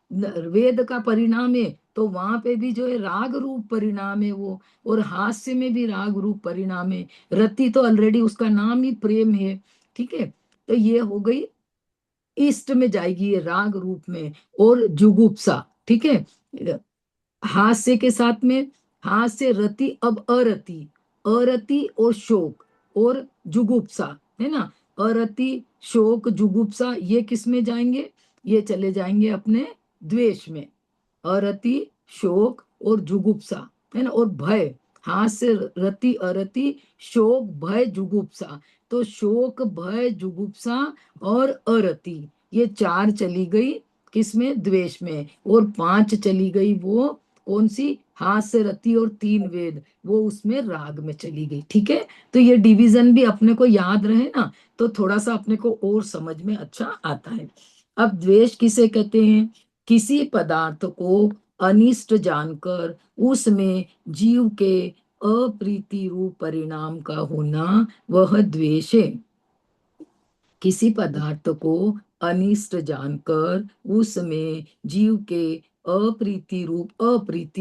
वेद का परिणाम है तो वहां पे भी जो है राग रूप परिणाम है वो, और हास्य में भी राग रूप परिणाम है। रति तो ऑलरेडी उसका नाम ही प्रेम है, ठीक है। तो ये हो गई ईस्ट में जाएगी ये राग रूप में। और जुगुप्सा, ठीक है, हास्य के साथ में हास्य रति, अब अरति, अरति और शोक और जुगुप्सा है ना। अरति शोक जुगुप्सा ये किस में जाएंगे, ये चले जाएंगे अपने द्वेष में। अरति शोक और जुगुप्सा है ना, और भय, हास्य रति अरति शोक भय जुगुप्सा। तो शोक भय जुगुप्सा और अरति, ये चार चली गई किसमें, द्वेष में। और पांच चली गई वो कौन सी, हास्य रति और तीन वेद, वो उसमें राग में चली गई, ठीक है। तो ये डिवीजन भी अपने को याद रहे ना, तो थोड़ा सा अपने को और समझ में अच्छा आता है। अब द्वेष किसे कहते हैं, किसी पदार्थ को अनिष्ट जानकर उसमें जीव के अप्रीति रूप परिणाम का होना, वह द्वेष है। किसी पदार्थ को अनिष्ट जानकर उसमें जीव के अप्रीति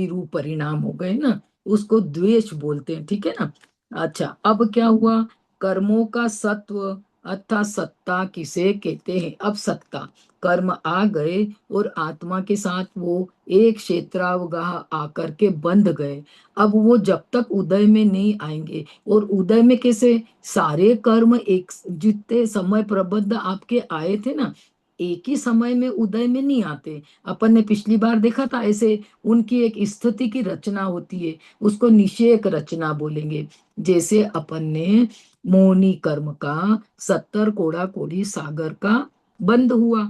रूप परिणाम हो गए ना, उसको द्वेष बोलते हैं, ठीक है ना। अच्छा, अब क्या हुआ, कर्मों का सत्व अर्थात सत्ता किसे कहते हैं। अब सत्ता, कर्म आ गए और आत्मा के साथ वो एक क्षेत्रावगाह आकर के बंध गए। अब वो जब तक उदय में नहीं आएंगे, और उदय में कैसे, सारे कर्म एक जितने समय प्रबद्ध आपके आए थे ना, एक ही समय में उदय में नहीं आते। अपन ने पिछली बार देखा था ऐसे, उनकी एक स्थिति की रचना होती है, उसको निषेक रचना बोलेंगे। जैसे अपन ने मोहिनी कर्म का 70 कोड़ा कोड़ी सागर का बंद हुआ,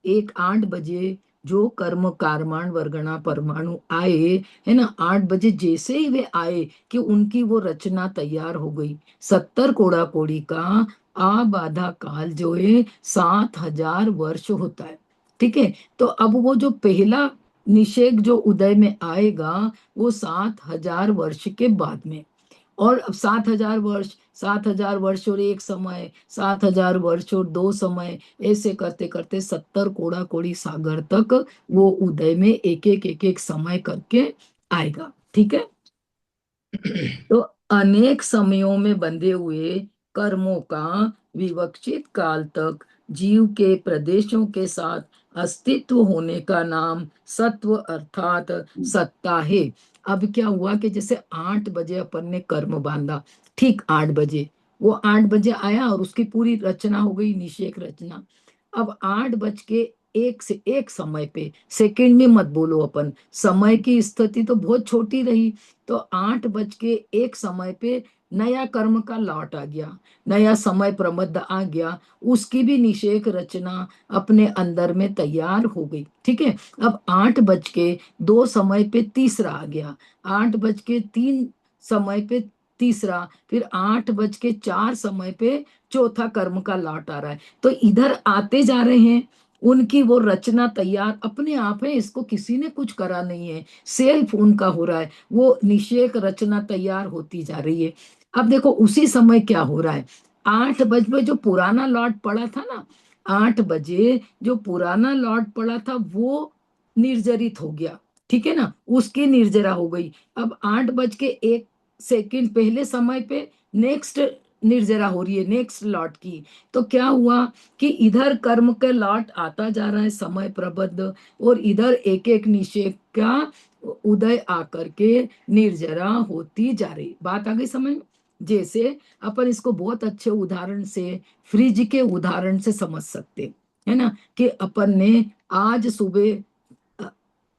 एक 8 बजे जो कर्म कारमाण वर्गणा परमाणु आए है ना, 8 बजे जैसे ही वे आए कि उनकी वो रचना तैयार हो गई। 70 कोड़ा कोड़ी का आबाधा काल जो है 7,000 वर्ष होता है, ठीक है। तो अब वो जो पहला निषेक जो उदय में आएगा, वो 7,000 वर्ष के बाद में। और अब 7,000 वर्ष, 7,000 वर्ष और एक समय, 7,000 वर्ष और दो समय, ऐसे करते करते 70 कोड़ा कोड़ी सागर तक वो उदय में एक एक समय करके आएगा, ठीक है। तो अनेक समयों में बंधे हुए कर्मों का विवक्षित काल तक जीव के प्रदेशों के साथ अस्तित्व होने का नाम सत्व अर्थात सत्ता है। अब क्या हुआ कि जैसे 8 बजे अपन ने कर्म बांधा, ठीक 8 बजे, वो 8 बजे आया और उसकी पूरी रचना हो गई, निषेक रचना। अब 8 बज के 1 से 1 समय पे, सेकंड में मत बोलो, अपन समय की स्थिति तो बहुत छोटी रही। तो 8 बज के 1 समय पे नया कर्म का लॉट आ गया, नया समय प्रबद्ध आ गया, उसकी भी निषेक रचना अपने अंदर में तैयार हो गई, ठीक है। अब 8 बज के 2 समय पे तीसरा आ गया, 8 बज के 3 समय पे तीसरा, फिर 8 बज के 4 समय पे चौथा कर्म का लॉट आ रहा है। तो इधर आते जा रहे हैं, उनकी वो रचना तैयार अपने आप है, इसको किसी ने कुछ करा नहीं है, सेल्फ उनका हो रहा है, वो निषेक रचना तैयार होती जा रही है। अब देखो उसी समय क्या हो रहा है, 8 बजे जो पुराना लॉट पड़ा था ना, 8 बजे जो पुराना लॉट पड़ा था वो निर्जरित हो गया, ठीक है ना, उसकी निर्जरा हो गई। अब 8 बज के 1 सेकंड पहले समय पे नेक्स्ट निर्जरा हो रही है, नेक्स्ट लॉट की। तो क्या हुआ कि इधर कर्म का लॉट आता जा रहा है समय प्रबद्ध, और इधर एक एक निषेक का उदय आकर के निर्जरा होती जा रही। बात आ गई समझ में। जैसे अपन इसको बहुत अच्छे उदाहरण से, फ्रिज के उदाहरण से समझ सकते है ना, कि अपन ने आज सुबह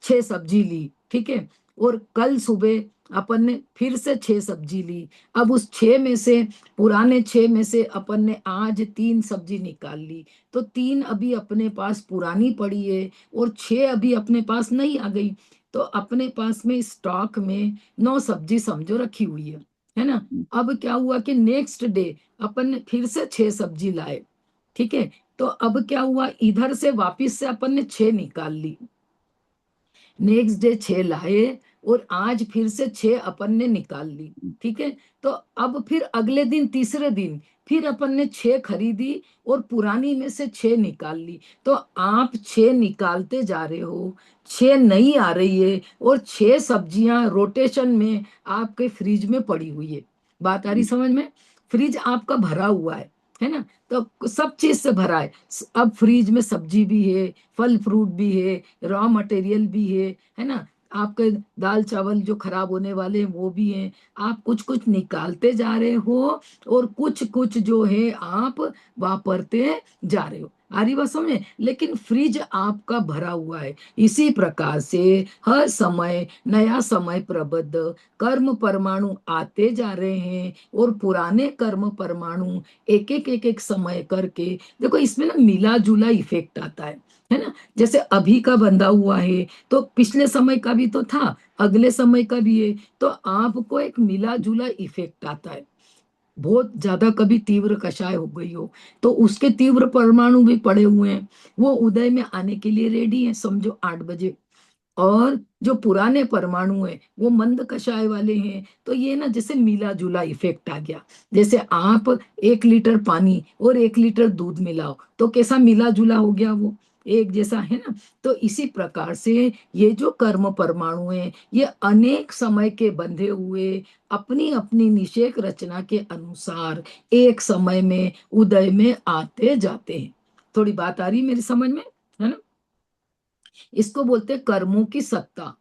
6 सब्जी ली, ठीक है, और कल सुबह अपन ने फिर से 6 सब्जी ली। अब उस 6 में से, पुराने 6 में से अपन ने आज 3 सब्जी निकाल ली, तो 3 अभी अपने पास पुरानी पड़ी है और 6 अभी अपने पास नहीं आ गई। तो अपने पास में स्टॉक में 9 सब्जी समझो रखी हुई है, है ना। अब क्या हुआ कि नेक्स्ट डे अपन ने फिर से 6 सब्जी लाए, ठीक है। तो अब क्या हुआ, इधर से वापिस से अपन ने 6 निकाल ली, नेक्स्ट डे 6 लाए, और आज फिर से 6 अपन ने निकाल ली, ठीक है। तो अब फिर अगले दिन तीसरे दिन फिर अपन ने 6 खरीदी और पुरानी में से 6 निकाल ली। तो आप 6 निकालते जा रहे हो, 6 नहीं आ रही है, और 6 सब्जियां रोटेशन में आपके फ्रिज में पड़ी हुई है। बात आ रही समझ में। फ्रिज आपका भरा हुआ है ना। तो सब चीज से भरा है। अब फ्रिज में सब्जी भी है, फल फ्रूट भी है, रॉ मटेरियल भी है ना। आपके दाल चावल जो खराब होने वाले हैं वो भी हैं। आप कुछ कुछ निकालते जा रहे हो, और कुछ कुछ जो है आप वापरते जा रहे हो। आ रही बात समझ में? लेकिन फ्रिज आपका भरा हुआ है। इसी प्रकार से हर समय नया समय प्रबद्ध कर्म परमाणु आते जा रहे हैं, और पुराने कर्म परमाणु एक एक समय करके, देखो इसमें ना मिला जुला इफेक्ट आता है ना। जैसे अभी का बंधा हुआ है, तो पिछले समय का भी तो था, अगले समय का भी है। तो आपको एक मिला जुला इफेक्ट आता है। बहुत ज्यादा कभी तीव्र कषाय हो गई हो, तो उसके तीव्र परमाणु भी पड़े हुए हैं, वो उदय में आने के लिए रेडी है, समझो 8 बजे। और जो पुराने परमाणु है वो मंद कषाय वाले हैं, तो ये ना जैसे मिला जुला इफेक्ट आ गया। जैसे आप 1 लीटर पानी और 1 लीटर दूध मिलाओ, तो कैसा मिला जुला हो गया, वो एक जैसा है ना। तो इसी प्रकार से ये जो कर्म परमाणु है, ये अनेक समय के बंधे हुए अपनी अपनी निषेक रचना के अनुसार एक समय में उदय में आते जाते हैं। थोड़ी बात आ रही मेरी समझ में, है ना। इसको बोलते हैं कर्मों की सत्ता।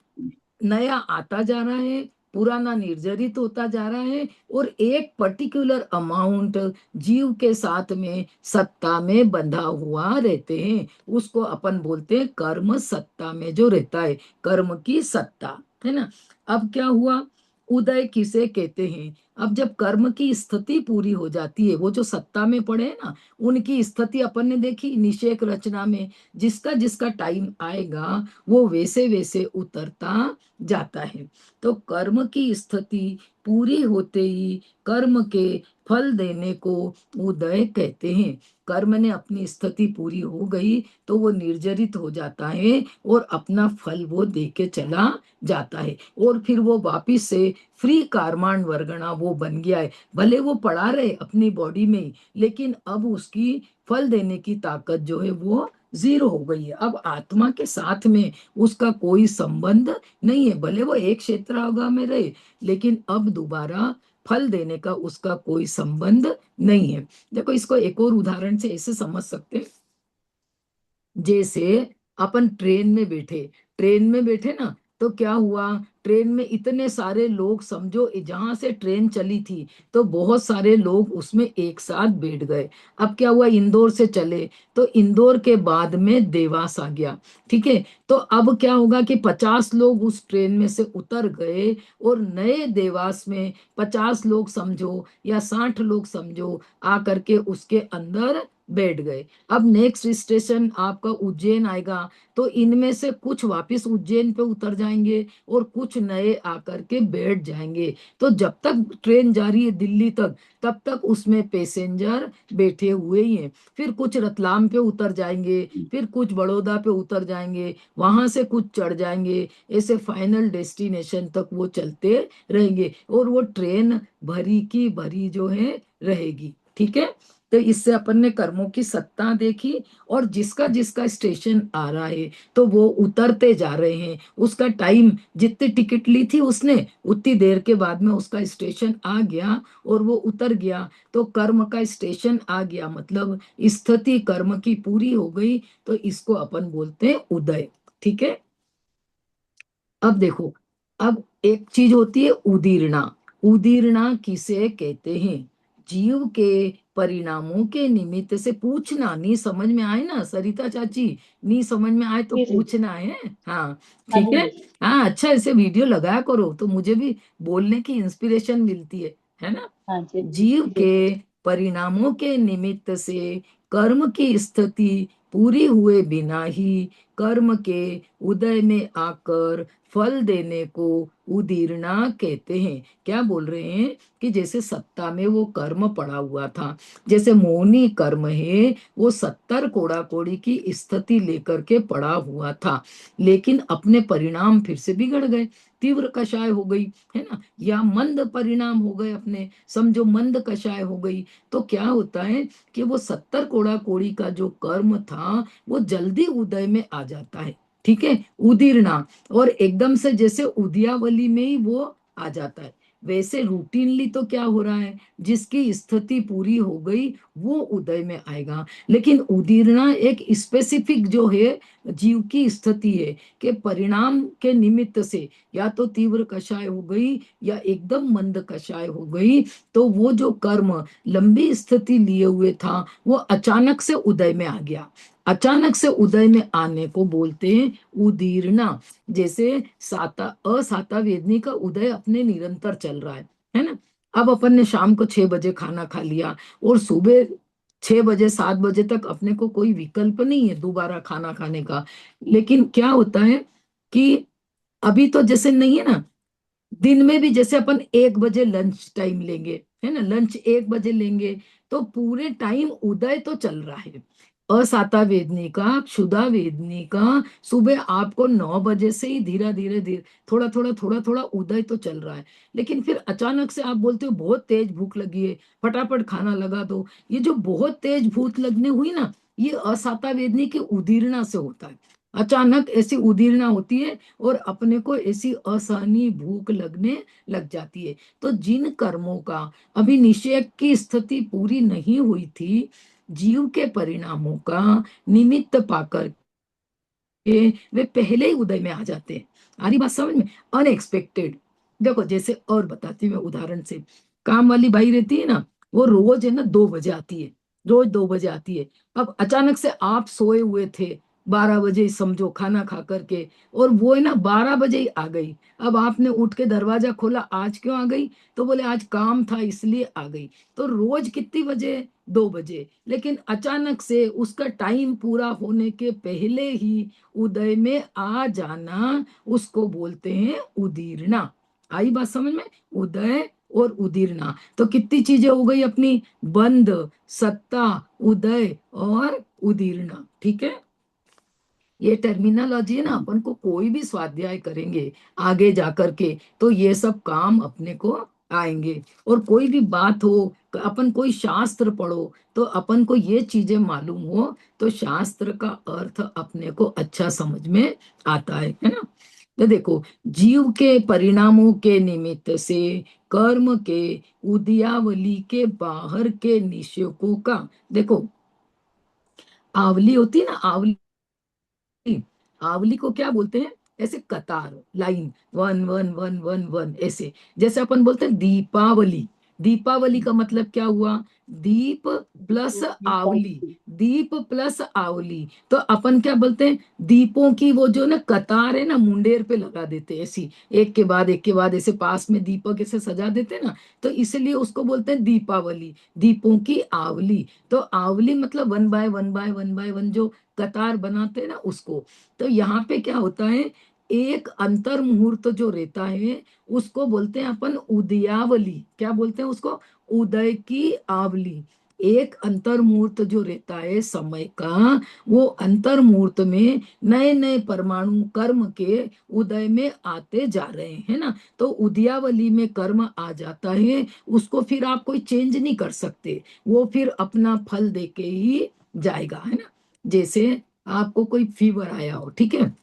नया आता जा रहा है, पुराना निर्जरित होता जा रहा है, और एक पर्टिकुलर अमाउंट जीव के साथ में सत्ता में बंधा हुआ रहते हैं। उसको अपन बोलते हैं कर्म सत्ता में जो रहता है, कर्म की सत्ता, है ना। अब क्या हुआ, उदय किसे कहते हैं? अब जब कर्म की स्थिति पूरी हो जाती है, वो जो सत्ता में पड़े हैं ना, उनकी स्थिति अपन ने देखी निषेक रचना में। जिसका जिसका टाइम आएगा वो वैसे वैसे उतरता जाता है। तो कर्म की स्थिति पूरी होते ही कर्म के फल देने को उदय कहते हैं। कर्म ने अपनी स्थिति पूरी हो गई तो वो निर्जरित हो जाता है, और अपना फल वो दे के चला जाता है, और फिर वो वापिस से फ्री कारमान वर्गणा वो बन गया है। भले वो पड़ा रहे अपनी बॉडी में, लेकिन अब उसकी फल देने की ताकत जो है वो जीरो हो गई है। अब आत्मा के साथ में उसका कोई संबंध नहीं है। भले वो एक क्षेत्रागा में रहे, लेकिन अब दोबारा फल देने का उसका कोई संबंध नहीं है। देखो इसको एक और उदाहरण से ऐसे समझ सकते हैं। जैसे अपन ट्रेन में बैठे ना, तो क्या हुआ, ट्रेन में इतने सारे लोग, समझो जहां से ट्रेन चली थी तो बहुत सारे लोग उसमें एक साथ बैठ गए। अब क्या हुआ, इंदौर से चले, तो इंदौर के बाद में देवास आ गया, ठीक है। तो अब क्या होगा कि 50 लोग उस ट्रेन में से उतर गए, और नए देवास में 50 लोग समझो, या 60 लोग समझो, आकर के उसके अंदर बैठ गए। अब नेक्स्ट स्टेशन आपका उज्जैन आएगा, तो इनमें से कुछ वापस उज्जैन पे उतर जाएंगे, और कुछ नए आकर के बैठ जाएंगे। तो जब तक ट्रेन जा रही है दिल्ली तक, तब तक उसमें पैसेंजर बैठे हुए ही हैं। फिर कुछ रतलाम पे उतर जाएंगे, फिर कुछ बड़ौदा पे उतर जाएंगे, वहां से कुछ चढ़ जाएंगे, ऐसे फाइनल डेस्टिनेशन तक वो चलते रहेंगे, और वो ट्रेन भरी की भरी जो है रहेगी, ठीक है। तो इससे अपन ने कर्मों की सत्ता देखी, और जिसका जिसका स्टेशन आ रहा है तो वो उतरते जा रहे हैं। उसका टाइम, जितनी टिकट ली थी उसने, उतनी देर के बाद में उसका स्टेशन आ गया और वो उतर गया। तो कर्म का स्टेशन आ गया, मतलब स्थिति कर्म की पूरी हो गई। तो इसको अपन बोलते हैं उदय, ठीक है। अब देखो, अब एक चीज होती है उदीर्णा। उदीर्णा किसे कहते हैं? जीव के परिणामों के निमित्त से पूछना, नहीं समझ में आए ना सरिता चाची, नहीं समझ में आए तो जी जी। पूछना है, हाँ हाँ ठीक जी, है। हाँ जी। हाँ अच्छा, ऐसे वीडियो लगाया करो तो मुझे भी बोलने की इंस्पिरेशन मिलती है ना। हाँ जी जी जीव जी। के परिणामों के निमित्त से कर्म की स्थिति पूरी हुए बिना ही कर्म के उदय में आकर फल देने को उदीरना कहते हैं। क्या बोल रहे हैं कि जैसे सत्ता में वो कर्म पड़ा हुआ था, जैसे मोहनी कर्म है वो 70 कोड़ा कोड़ी की स्थिति लेकर के पड़ा हुआ था, लेकिन अपने परिणाम फिर से बिगड़ गए, तीव्र कषाय हो गई, है ना, या मंद परिणाम हो गए, अपने समझो मंद कषाय हो गई। तो क्या होता है कि वो 70 कोड़ा कोड़ी का जो कर्म था वो जल्दी उदय में आ जाता है, ठीक है, उदीरना, और एकदम से जैसे उद्यावली में ही वो आ जाता है। वैसे रूटीनली तो क्या हो रहा है, जिसकी स्थिति पूरी हो गई वो उदय में आएगा, लेकिन उदीरना एक स्पेसिफिक जो है जीव की स्थिति है कि परिणाम के निमित्त से या तो तीव्र कषाय हो गई या एकदम मंद कषाय हो गई, तो वो जो कर्म लंबी स्थिति लिए हुए था वो अचानक से उदय में आ गया। अचानक से उदय में आने को बोलते हैं उदीरना। जैसे साता असाता वेदनी का उदय अपने निरंतर चल रहा है ना। अब अपन ने शाम को 6 बजे खाना खा लिया और सुबह 6 बजे 7 बजे तक अपने को कोई विकल्प नहीं है दोबारा खाना खाने का। लेकिन क्या होता है कि अभी तो जैसे नहीं है ना, दिन में भी जैसे अपन 1 बजे लंच टाइम लेंगे, है ना, लंच 1 बजे लेंगे, तो पूरे टाइम उदय तो चल रहा है। असाता वेदनी का क्षुधा वेदनी का सुबह आपको 9 बजे से ही धीरे धीरे धीरे थोड़ा थोड़ा उदय तो चल रहा है। लेकिन फिर अचानक से आप बोलते हो बहुत तेज भूख लगी है, फटाफट खाना लगा दो। ये जो बहुत तेज भूख लगने हुई ना, ये असाता वेदनी की उदीरना से होता है। अचानक ऐसी उदीरना होती है और अपने को ऐसी असहनीय भूख लगने लग जाती है। तो जिन कर्मों का अभी निश्चय की स्थिति पूरी नहीं हुई थी, जीव के परिणामों का निमित्त पाकर के वे पहले ही उदय में आ जाते हैं। आ रही बात समझ में, अनएक्सपेक्टेड। देखो जैसे और बताती हूँ मैं उदाहरण से, काम वाली बाई रहती है ना, वो रोज है ना 2 बजे आती है, रोज 2 बजे आती है। अब अचानक से आप सोए हुए थे 12 बजे समझो खाना खा करके, और वो है ना 12 बजे ही आ गई। अब आपने उठ के दरवाजा खोला, आज क्यों आ गई, तो बोले आज काम था इसलिए आ गई। तो रोज कितनी बजे, 2 बजे, लेकिन अचानक से उसका टाइम पूरा होने के पहले ही उदय में आ जाना, उसको बोलते हैं उदीरना। आई बात समझ में, उदय और उदीरना। तो कितनी चीजें हो गई अपनी, बंद, सत्ता, उदय और उदीरना, ठीक है। ये टर्मिनोलॉजी है ना, अपन को कोई भी स्वाध्याय करेंगे आगे जाकर के तो ये सब काम अपने को आएंगे। और कोई भी बात हो, अपन कोई शास्त्र पढ़ो तो अपन को ये चीजें मालूम हो, तो शास्त्र का अर्थ अपने को अच्छा समझ में आता है ना। तो देखो, जीव के परिणामों के निमित्त से कर्म के उद्यावली के बाहर के निश्चयों का, देखो आवली होती है ना, आवली, आवली को क्या बोलते हैं, ऐसे कतार, line, one one one one one ऐसे। जैसे अपन बोलते हैं दीपावली, दीपावली का मतलब क्या हुआ, दीप प्लस आवली, दीप प्लस आवली। तो अपन क्या बोलते हैं, दीपों की वो जो ना कतार है ना, मुंडेर पे लगा देते हैं ऐसी, एक के बाद ऐसे पास में दीपक ऐसे सजा देते हैं ना, तो इसलिए उसको बोलते हैं दीपावली, दीपों की आवली। तो आवली मतलब one by one by one by one जो कतार बनाते हैं ना उसको। तो यहाँ पे क्या होता है, एक अंतर मुहूर्त जो रहता है उसको बोलते हैं अपन उदयावली। क्या बोलते हैं उसको, उदय की आवली। एक अंतर मुहूर्त जो रहता है समय का, वो अंतर मुहूर्त में नए नए परमाणु कर्म के उदय में आते जा रहे हैं ना। तो उदयावली में कर्म आ जाता है, उसको फिर आप कोई चेंज नहीं कर सकते, वो फिर अपना फल दे के ही जाएगा, है ना। जैसे आपको कोई फीवर आया हो, ठीक है,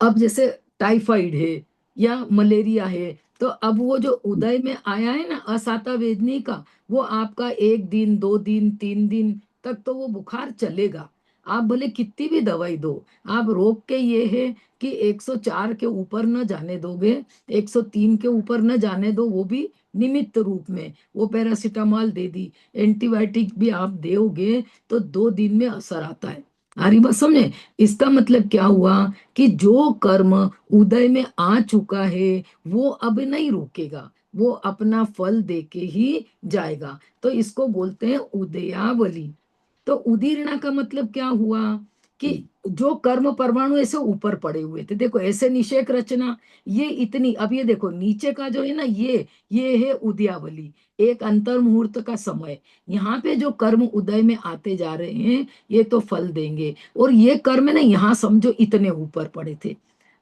अब जैसे टाइफाइड है या मलेरिया है, तो अब वो जो उदय में आया है ना असाता वेदनी का, वो आपका 1 दिन 2 दिन 3 दिन तक तो वो बुखार चलेगा। आप भले कितनी भी दवाई दो, आप रोक के ये है कि 104 के ऊपर न जाने दोगे, 103 के ऊपर न जाने दो, वो भी निमित्त रूप में वो पैरासीटामोल दे दी, एंटीबायोटिक भी आप दोगे तो 2 दिन में असर आता है। हमारी बात समझे, इसका मतलब क्या हुआ कि जो कर्म उदय में आ चुका है वो अब नहीं रुकेगा, वो अपना फल दे के ही जाएगा। तो इसको बोलते हैं उदयावली। तो उदीरना का मतलब क्या हुआ कि जो कर्म परमाणु ऐसे ऊपर पड़े हुए थे, देखो ऐसे निषेक रचना, ये इतनी, अब ये देखो नीचे का जो है ना, ये है उद्यावली, एक अंतर मुहूर्त का समय। यहाँ पे जो कर्म उदय में आते जा रहे हैं, ये तो फल देंगे। और ये कर्म ना यहाँ समझो इतने ऊपर पड़े थे,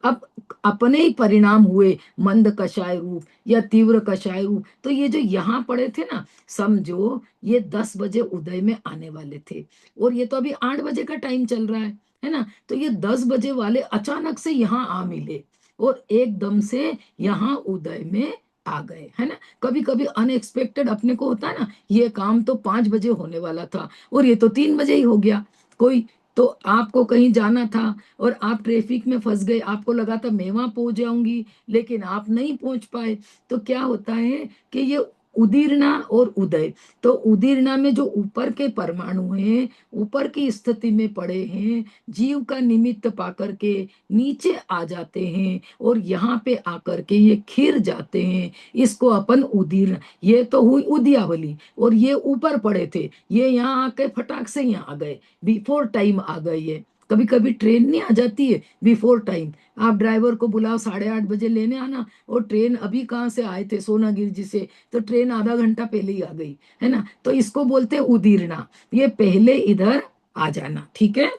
अब अपने ही परिणाम हुए, मंद कषाय रूप या तीव्र कषाय रूप। तो ये जो यहाँ पड़े थे ना, समझो ये 10 बजे उदय में आने वाले थे, और ये तो अभी 8 बजे का टाइम चल रहा है ना। तो ये 10 बजे वाले अचानक से यहाँ आ मिले, और एकदम से यहाँ उदय में आ गए, है ना। कभी कभी अनएक्सपेक्टेड अपने को होता है ना, ये काम तो 5 बजे होने वाला था और ये तो 3 बजे ही हो गया। कोई, तो आपको कहीं जाना था और आप ट्रैफिक में फंस गए, आपको लगा था मैं वहां पहुंच जाऊंगी, लेकिन आप नहीं पहुंच पाए। तो क्या होता है कि ये उदीर्णा और उदय, तो उदीर्णा में जो ऊपर के परमाणु हैं, ऊपर की स्थिति में पड़े हैं, जीव का निमित्त पाकर के नीचे आ जाते हैं, और यहाँ पे आकर के ये खिर जाते हैं, इसको अपन उदीर्ण, ये तो हुई उद्यावली। और ये ऊपर पड़े थे, ये यहाँ आके फटाक से यहाँ आ गए, बिफोर टाइम आ गई है। कभी कभी ट्रेन नहीं आ जाती है बिफोर टाइम, आप ड्राइवर को बुलाओ 8:30 बजे लेने आना, और ट्रेन अभी कहाँ से आए थे सोनागिर जी से, तो ट्रेन आधा घंटा पहले ही आ गई, है ना। तो इसको बोलते हैं उदीरना, ये पहले इधर आ जाना, ठीक है।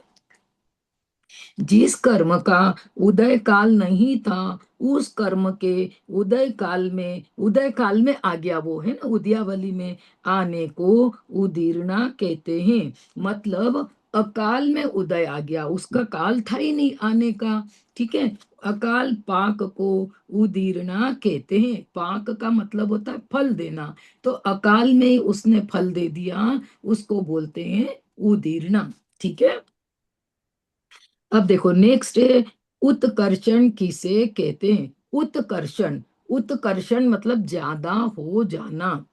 जिस कर्म का उदय काल नहीं था, उस कर्म के उदय काल में आ गया, वो है ना उद्यावली में आने को उदीरना कहते हैं। मतलब अकाल में उदय आ गया, उसका काल था ही नहीं आने का, ठीक है। अकाल पाक को उदीरना कहते हैं। पाक का मतलब होता है फल देना, तो अकाल में ही उसने फल दे दिया, उसको बोलते हैं उदीरना, ठीक है। अब देखो नेक्स्ट है, उत्कर्षण किसे कहते हैं। उत्कर्षण, उत्कर्षण मतलब ज्यादा हो जाना,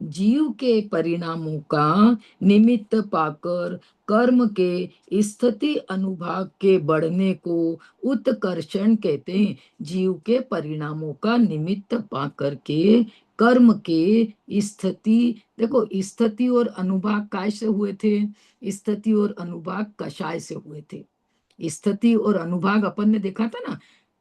जीव के परिणामों का निमित्त पाकर कर्म के स्थिति अनुभाग के बढ़ने को उत्कर्षण कहते हैं। जीव के परिणामों का निमित्त पाकर के कर्म के स्थिति, देखो स्थिति और अनुभाग काय से हुए थे, स्थिति और अनुभाग कषाय से हुए थे। स्थिति और अनुभाग अपन ने देखा था ना,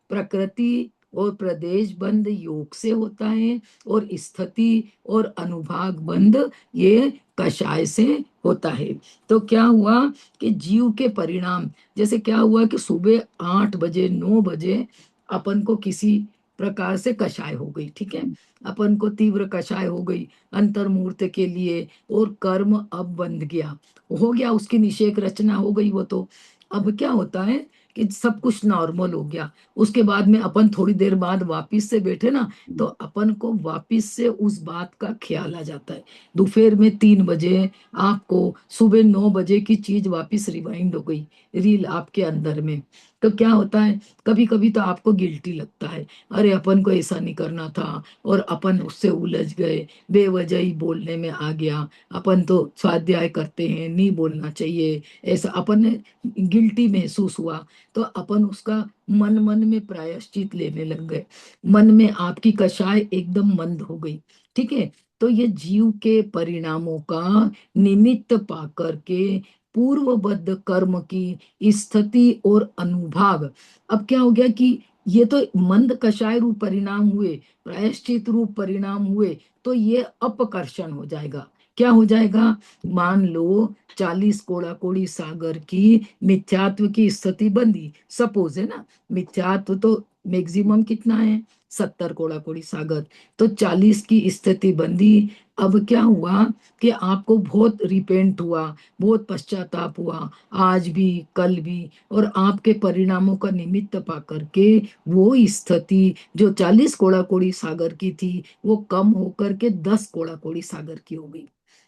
प्रकृति और प्रदेश बंध योग से होता है, और स्थिति और अनुभाग बंध ये कषाय से होता है। तो क्या हुआ कि जीव के परिणाम, जैसे क्या हुआ कि सुबह 8 बजे 9 बजे अपन को किसी प्रकार से कषाय हो गई, ठीक है, अपन को तीव्र कषाय हो गई अंतर मुहूर्त के लिए, और कर्म अब बंध गया, हो गया, उसकी निषेक रचना हो गई वो तो। अब क्या होता है कि सब कुछ नॉर्मल हो गया, उसके बाद में अपन थोड़ी देर बाद वापिस से बैठे ना, तो अपन को वापिस से उस बात का ख्याल आ जाता है। दोपहर में 3 बजे आपको सुबह 9 बजे की चीज वापिस रिवाइंड हो गई, रील आपके अंदर में। तो क्या होता है, कभी कभी तो आपको गिल्टी लगता है, अरे अपन को ऐसा नहीं करना था, और अपन उससे उलझ गए, बेवजह ही बोलने में आ गया। अपन तो स्वाध्याय करते हैं, नहीं बोलना चाहिए, ऐसा अपन ने गिल्टी महसूस हुआ, तो अपन उसका मन मन में प्रायश्चित लेने लग गए, मन में आपकी कषाय एकदम मंद हो गई, ठीक है। तो ये जीव के परिणामों का निमित्त पाकर के पूर्वबद्ध कर्म की स्थिति और अनुभाग, अब क्या हो गया कि ये तो मंद कषाय रूप परिणाम हुए, प्रायश्चित रूप परिणाम हुए, तो ये अपकर्षण हो जाएगा। क्या हो जाएगा, मान लो 40 कोड़ा कोड़ी सागर की मिथ्यात्व की स्थिति बंदी, सपोज है ना, मिथ्यात्व तो मैक्सिमम कितना है, 70 कोड़ा कोड़ी सागर, तो 40 की स्थिति बंदी। अब क्या हुआ कि आपको बहुत रिपेंट हुआ, बहुत पश्चाताप हुआ, आज भी कल भी, और आपके परिणामों का निमित्त पा करके वो स्थिति जो 40 कोड़ा कोड़ी सागर की थी, वो कम होकर के 10 कोड़ा कोड़ी सागर की हो गई।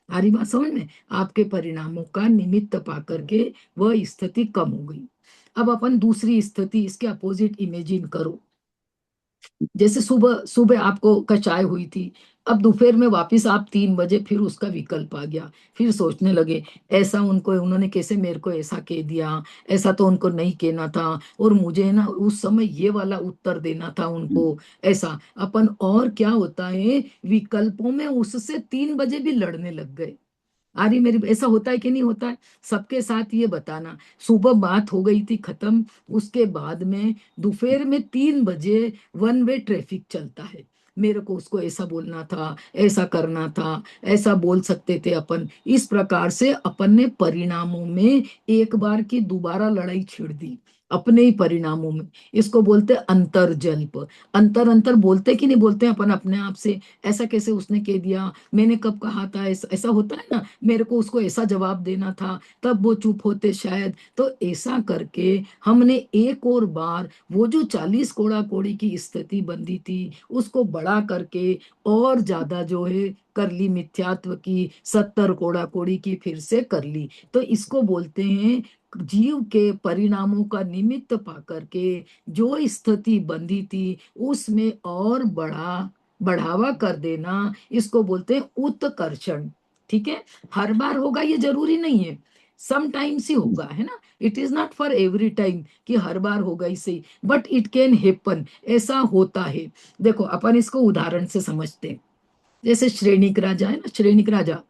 आ रही बात समझ में, आपके परिणामों का निमित्त पा करके वह स्थिति कम हो गई। अब अपन दूसरी स्थिति इसके अपोजिट इमेजिन करो, जैसे सुबह सुबह आपको कचाई हुई थी, अब दोपहर में वापस आप 3 बजे फिर उसका विकल्प आ गया, फिर सोचने लगे ऐसा उनको, उन्होंने कैसे मेरे को ऐसा कह दिया, ऐसा तो उनको नहीं कहना था, और मुझे ना उस समय ये वाला उत्तर देना था उनको, ऐसा अपन, और क्या होता है विकल्पों में उससे 3 बजे भी लड़ने लग गए। अरे मेरी, ऐसा होता है कि नहीं होता है सबके साथ, ये बताना। सुबह बात हो गई थी खत्म, उसके बाद में दोपहर में 3 बजे वन वे ट्रैफिक चलता है। मेरे को उसको ऐसा बोलना था, ऐसा करना था, ऐसा बोल सकते थे अपन। इस प्रकार से अपन ने परिणामों में एक बार की दोबारा लड़ाई छिड़ दी, अपने ही परिणामों में। इसको बोलते अंतर्जल्प। अंतर अंतर बोलते कि नहीं बोलते हैं अपन अपने आप से, ऐसा कैसे उसने कह दिया, मैंने कब कहा था, ऐसा ऐसा होता है ना, मेरे को उसको ऐसा जवाब देना था, तब वो चुप होते शायद। तो ऐसा करके हमने एक और बार वो जो 40 कोड़ा कोड़ी की स्थिति बंदी थी उसको बड़ा करके और ज्यादा जो है कर ली, मिथ्यात्व की 70 कोड़ा कोड़ी की फिर से कर ली। तो इसको बोलते हैं जीव के परिणामों का निमित्त पा करके जो स्थिति बंधी थी उसमें और बढ़ावा कर देना, इसको बोलते हैं उत्कर्षण। ठीक है, हर बार होगा ये जरूरी नहीं है, सम टाइम्स ही होगा, है ना। It is not for every time कि हर बार होगा इसे, बट इट कैन हैपन, ऐसा होता है। देखो अपन इसको उदाहरण से समझते हैं। जैसे श्रेणिक राजा है ना, श्रेणिक राजा,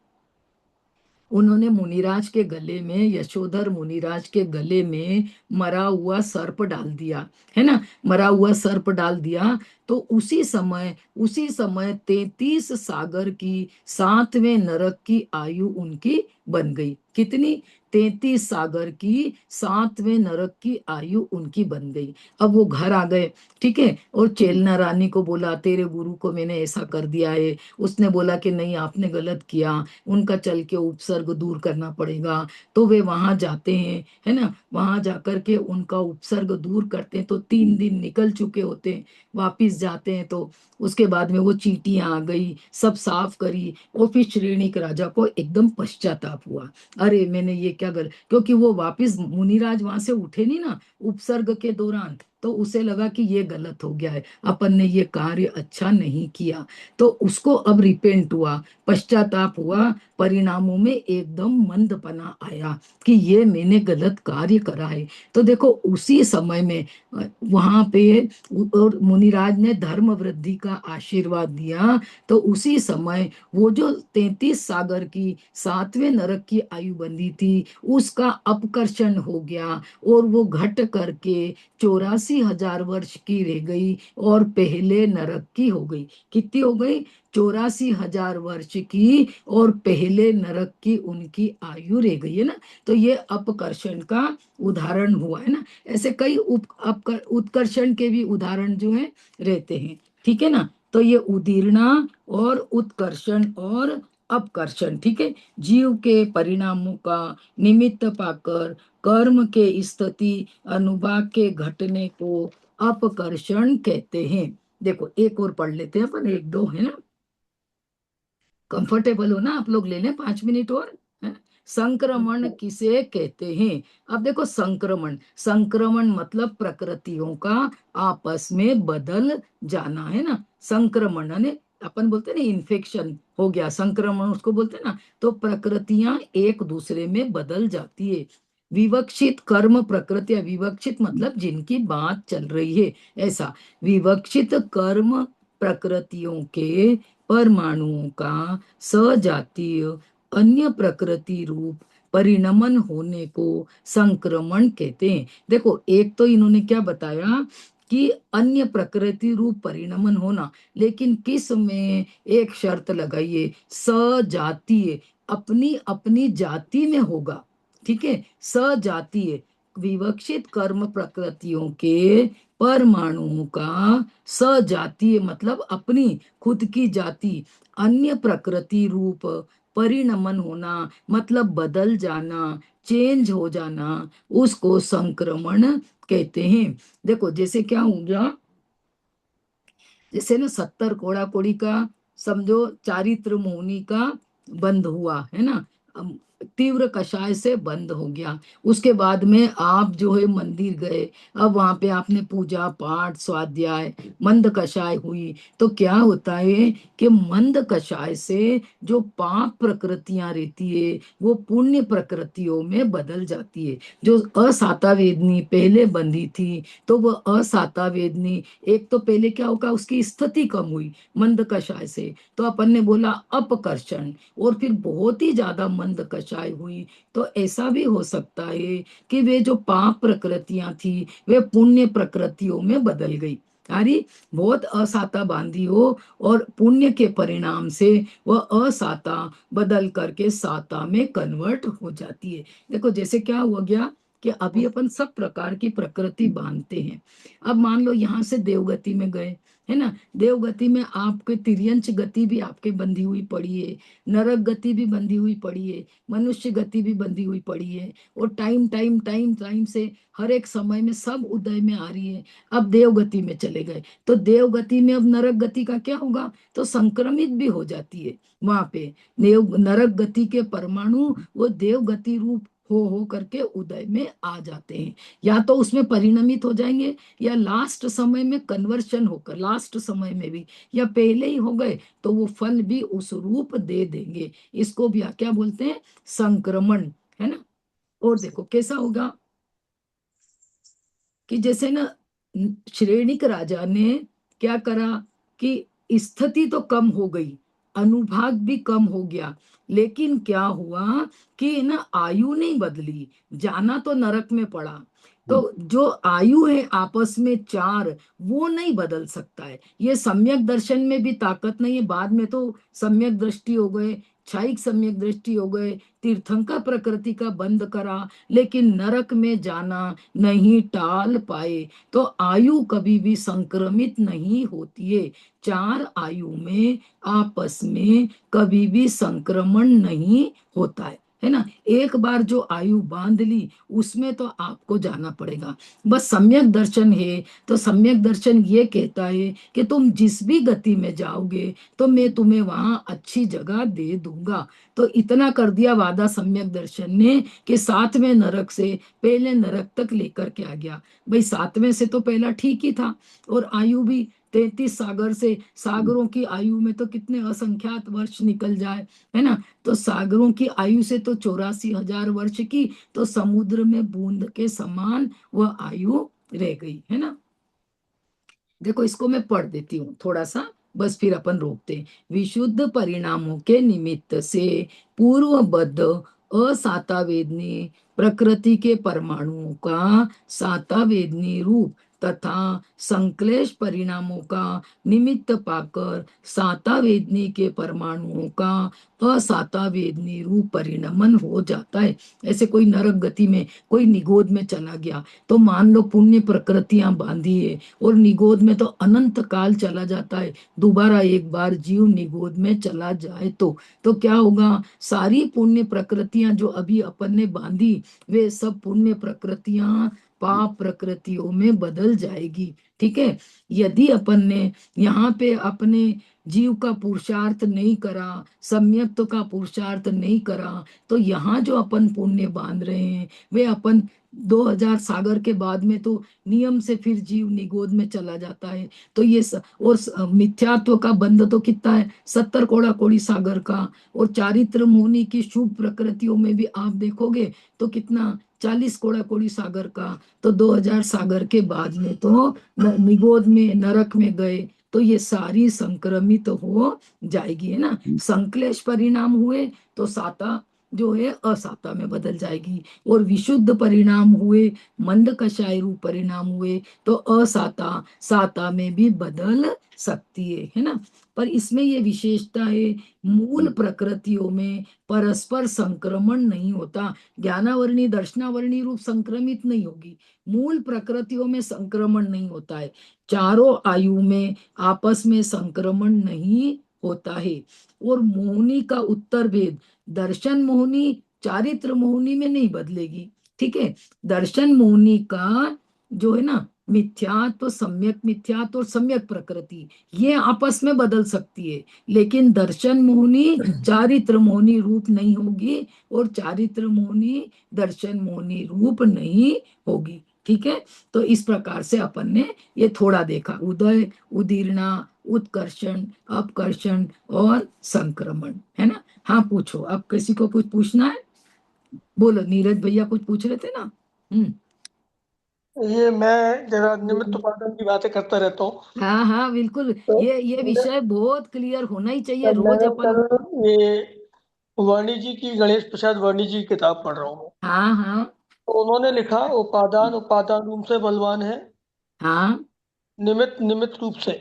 उन्होंने मुनिराज के गले में, यशोधर मुनिराज के गले में मरा हुआ सर्प डाल दिया, है ना, मरा हुआ सर्प डाल दिया। तो उसी समय 33 सागर की 7वें नरक की आयु उनकी बन गई। कितनी? 33 सागर की 7वें नरक की आयु उनकी बन गई। अब वो घर आ गए, ठीक है, और चेलना रानी को बोला तेरे गुरु को मैंने ऐसा कर दिया है। उसने बोला कि नहीं आपने गलत किया, उनका चल के उपसर्ग दूर करना पड़ेगा। तो वे वहां जाते हैं, है ना, वहां जाकर के उनका उपसर्ग दूर करते हैं। तो 3 दिन निकल चुके होते हैं, वापिस जाते हैं तो उसके बाद में वो चींटियां आ गई, सब साफ करी। और फिर श्रेणिक राजा को एकदम पश्चाताप हुआ, अरे मैंने ये क्या गलत, क्योंकि वो वापिस मुनिराज वहां से उठे नहीं ना उपसर्ग के दौरान, तो उसे लगा कि ये गलत हो गया है, अपन ने ये कार्य अच्छा नहीं किया। तो उसको अब रिपेंट हुआ, पश्चाताप हुआ, परिणामों में एकदम मंदपना आया कि ये मैंने गलत कार्य करा है। तो देखो उसी समय में वहां पे और मुनिराज ने धर्म वृद्धि का आशीर्वाद दिया। तो उसी समय वो जो 33 सागर की 7वें नरक की आयु बंधी थी उसका अपकर्षण हो गया, और वो घट करके 84,000 वर्ष की रह गई और पहले नरक की हो गई। कितनी हो गई? 84,000 वर्ष की, और पहले नरक की उनकी आयु रह गई, है ना। तो ये अपकर्षण का उदाहरण हुआ, है ना। ऐसे कई उत्कर्षण के भी उदाहरण जो है रहते हैं, ठीक है ना। तो ये उदीर्णा और उत्कर्षण और अपकर्षण, ठीक है, जीव के परिणामों का निमित्त पाकर कर्म के स्थिति अनुभाग के घटने को अपकर्षण कहते हैं। देखो एक और पढ़ लेते हैं अपन, एक दो है ना, कंफर्टेबल हो ना आप लोग, ले लें 5 मिनट और, है? संक्रमण किसे कहते हैं? अब देखो संक्रमण, संक्रमण मतलब प्रकृतियों का आपस में बदल जाना, है ना। संक्रमण यानी अपन बोलते हैं ना इन्फेक्शन हो गया, संक्रमण उसको बोलते हैं ना। तो प्रकृतियां एक दूसरे में बदल जाती है। विवक्षित कर्म प्रकृतियां, विवक्षित मतलब जिनकी बात चल रही है, ऐसा। विवक्षित कर्म प्रकृतियों के परमाणुओं का सजातीय अन्य प्रकृति रूप परिणमन होने को संक्रमण कहते हैं। देखो एक तो इन्होंने क्या बताया कि अन्य प्रकृति रूप परिणमन होना, लेकिन किस में एक शर्त लगाइए, सजातीय, अपनी अपनी जाति में होगा, ठीक है, सजातीय। विवक्षित कर्म प्रकृतियों के परमाणुओं का सजातीय मतलब अपनी खुद की जाति, अन्य प्रकृति रूप परिणमन होना मतलब बदल जाना, चेंज हो जाना, उसको संक्रमण कहते हैं। देखो जैसे क्या हो गया, जैसे ना 70 कोड़ा कोड़ी का समझो चारित्र मोहिनी का बंध हुआ, है ना। तीव्र कषाय से बंद हो गया। उसके बाद में आप जो है मंदिर गए, अब वहां पे आपने पूजा पाठ स्वाध्याय, मंद कषाय हुई, तो क्या होता है कि मंद कषाय से जो पाप प्रकृतियां रहती है वो पुण्य प्रकृतियों में बदल जाती है। जो असाता वेदनी पहले बंधी थी, तो वो असाता वेदनी, एक तो पहले क्या होगा, उसकी स्थिति कम हुई मंद कषाय से, तो अपन ने बोला अपकर्षण, और फिर बहुत ही ज्यादा मंद कषाय हुई, तो ऐसा भी हो सकता है कि वे जो पाप प्रकृतियां थी वे पुण्य प्रकृतियों में बदल गई। अरे बहुत असाता बांधी हो, और पुण्य के परिणाम से वह असाता बदल करके साता में कन्वर्ट हो जाती है। देखो जैसे क्या हो गया कि अभी अपन सब प्रकार की प्रकृति बांधते हैं। अब मान लो यहाँ से देवगति में गए, है ना, देवगति में आपके तिर्यंच गति भी आपके बंधी हुई पड़ी है, नरक गति भी बंधी हुई पड़ी है, मनुष्य गति भी बंधी हुई पड़ी है, और टाइम टाइम टाइम टाइम से हर एक समय में सब उदय में आ रही है। अब देवगति में चले गए, तो देवगति में अब नरक गति का क्या होगा, तो संक्रमित भी हो जाती है वहां पे। देव नरक गति के परमाणु वो देवगति रूप हो करके उदय में आ जाते हैं, या तो उसमें परिणमित हो जाएंगे, या लास्ट समय में कन्वर्शन होकर, लास्ट समय में भी, या पहले ही हो गए तो वो फल भी उस रूप दे देंगे। इसको भी क्या बोलते हैं, संक्रमण, है ना। और देखो कैसा होगा कि जैसे ना श्रेणिक राजा ने क्या करा कि स्थिति तो कम हो गई, अनुभाग भी कम हो गया, लेकिन क्या हुआ कि ना आयु नहीं बदली, जाना तो नरक में पड़ा। तो जो आयु है आपस में चार, वो नहीं बदल सकता है। ये सम्यक दर्शन में भी ताकत नहीं है, बाद में तो सम्यक दृष्टि हो गए, क्षयिक सम्यक दृष्टि हो गए, तीर्थंकर प्रकृति का बंद करा, लेकिन नरक में जाना नहीं टाल पाए। तो आयु कभी भी संक्रमित नहीं होती है, चार आयु में आपस में कभी भी संक्रमण नहीं होता है ना। एक बार जो आयु बांध ली उसमें तो आपको जाना पड़ेगा। बस सम्यक दर्शन है, तो सम्यक दर्शन ये कहता है कि तुम जिस भी गति में जाओगे तो मैं तुम्हें वहां अच्छी जगह दे दूंगा। तो इतना कर दिया वादा सम्यक दर्शन ने कि सातवें नरक से पहले नरक तक लेकर के आ गया। भाई सातवें से तो पहला ठीक ही था, और आयु भी 33 सागर से, सागरों की आयु में तो कितने असंख्यात वर्ष निकल जाए, है ना। तो सागरों की आयु से तो 84,000 वर्ष की, तो समुद्र में बूंद के समान वह आयु रह गई, है ना। देखो इसको मैं पढ़ देती हूँ थोड़ा सा, बस फिर अपन रोकते हैं। विशुद्ध परिणामों के निमित्त से पूर्वबद्ध असातावेदनी प्रकृति के परमाणुओं का सातावेदनी रूप तथा संश्लेष परिणामों का निमित्त पाकर सातावेदनी के परमाणुओं का असातावेदनी रूप परिणमन हो जाता है। ऐसे कोई नरक गति में, कोई निगोद में चला गया, तो मान लो पुण्य प्रकृतियां बांधी है, और निगोद में तो अनंत काल चला जाता है। दोबारा एक बार जीव निगोद में चला जाए तो क्या होगा, सारी पुण्य प्रकृतियां जो अभी अपन ने बांधी, वे सब पुण्य प्रकृतियां पाप प्रकृतियों में बदल जाएगी। ठीक है। यदि अपन ने यहाँ पे अपने जीव का पुरुषार्थ नहीं करा, सम्यक्त का पुरुषार्थ नहीं करा, तो यहाँ जो अपन पुण्य बांध रहे हैं वे अपन 2000 सागर के बाद में तो नियम से फिर जीव निगोद में चला जाता है। तो मिथ्यात्व का बंध तो कितना है, 70 कोड़ा कोड़ी सागर का। और चारित्र मुनि की शुभ प्रकृतियों में भी आप देखोगे तो कितना, 40 कोड़ा कोड़ी सागर का। तो 2000 सागर के बाद में तो निगोद में नरक में गए, तो ये सारी संक्रमित हो जाएगी, है ना। संक्लेश परिणाम हुए तो साता जो है असाता में बदल जाएगी, और विशुद्ध परिणाम हुए, मंद कषाय रूप परिणाम हुए, तो असाता साता में भी बदल सकती है ना। पर इसमें ये विशेषता है, मूल प्रकृतियों में परस्पर संक्रमण नहीं होता। ज्ञानावरणी दर्शनावरणी रूप संक्रमित नहीं होगी, मूल प्रकृतियों में संक्रमण नहीं होता है। चारों आयु में आपस में संक्रमण नहीं होता है। और मोहनी का उत्तर भेद, दर्शन मोहनी चारित्र मोहनी में नहीं बदलेगी। ठीक है। दर्शन मोहनी का जो है ना, मिथ्यात्व, सम्यक मिथ्यात्व और सम्यक प्रकृति, ये आपस में बदल सकती है, लेकिन दर्शन मोहनी चारित्र मोहनी रूप नहीं होगी, और चारित्र मोहनी दर्शन मोहनी रूप नहीं होगी। ठीक है, तो इस प्रकार से अपन ने ये थोड़ा देखा, उदय, उदीर्णा, उत्कर्षण, अपकर्षण और संक्रमण, है ना। हाँ पूछो, अब किसी को कुछ पूछना है? बोलो, नीरज भैया कुछ पूछ रहे थे ना। हम्म। ये मैं जरा निमित्त उपादान की बातें करता रहता हूँ। हाँ हाँ बिल्कुल, तो ये मैं विषय बहुत क्लियर होना ही चाहिए, रोज मैं अपन। कल ये वाणी जी की, गणेश प्रसाद वाणी जी की किताब पढ़ रहा हूँ। हाँ हाँ तो उन्होंने लिखा, उपादान उपादान रूप से बलवान है, हाँ निमित्त निमित्त रूप से।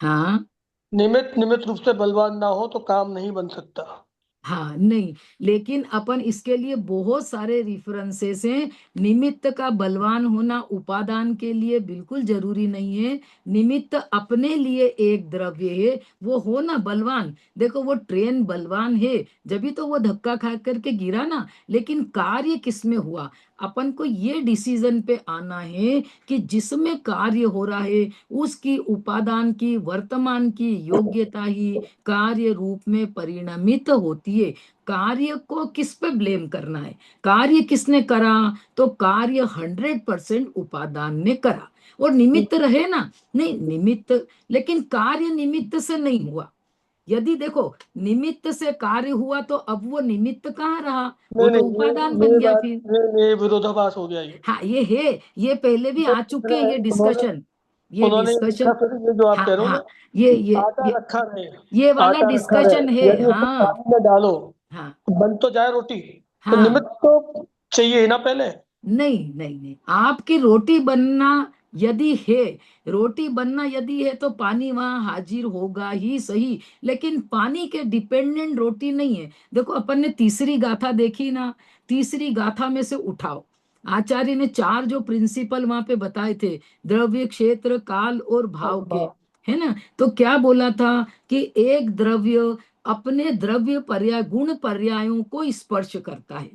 हाँ निमित्त निमित्त रूप से बलवान ना हो तो काम नहीं बन सकता। हाँ, नहीं, लेकिन अपन इसके लिए बहुत सारे रिफरेंसेस हैं। निमित्त का बलवान होना उपादान के लिए बिल्कुल जरूरी नहीं है। निमित्त अपने लिए एक द्रव्य है, वो हो ना बलवान। देखो वो ट्रेन बलवान है, जब तो वो धक्का खा करके गिरा ना, लेकिन कार्य किसमें हुआ? अपन को ये डिसीजन पे आना है कि जिसमें कार्य हो रहा है उसकी उपादान की वर्तमान की योग्यता ही कार्य रूप में परिणमित होती है। कार्य को किस पे ब्लेम करना है? कार्य किसने करा? तो कार्य 100% उपादान ने करा, और निमित्त रहे ना। नहीं निमित्त, लेकिन कार्य निमित्त से नहीं हुआ। यदि देखो निमित्त से कार्य हुआ तो अब वो निमित्त कहाँ रहा? वो नहीं तो नहीं, उपादान बन ये गया बात, फिर। ये विरोधाभास हो गया ये। हाँ ये है, ये पहले भी तो आ चुके हैं इसमें ये उन्होंने डिस्कशन, ये उन्होंने ये लिखा, डिस्कशन। फिर ये जो आप हाँ कह रहे हो ना, हाँ, ये कि ये आटा ये रखा रहे, ये वाला आटा रखा डिस्कशन रहे, है। यदि उसे हाँ पानी में डालो हाँ तो बन तो जाए रोटी। तो हाँ, निमित्त तो चाहिए ही ना पहले। नहीं नहीं नहीं, आपकी रोटी बनना यदि है, रोटी बनना यदि है तो पानी वहां हाजिर होगा ही सही, लेकिन पानी के डिपेंडेंट रोटी नहीं है। देखो अपन ने तीसरी गाथा देखी ना, तीसरी गाथा में से उठाओ, आचार्य ने चार जो प्रिंसिपल वहां पे बताए थे, द्रव्य, क्षेत्र, काल और भाव के, हाँ। है ना। तो क्या बोला था कि एक द्रव्य अपने द्रव्य पर्याय गुण पर्यायों को स्पर्श करता है।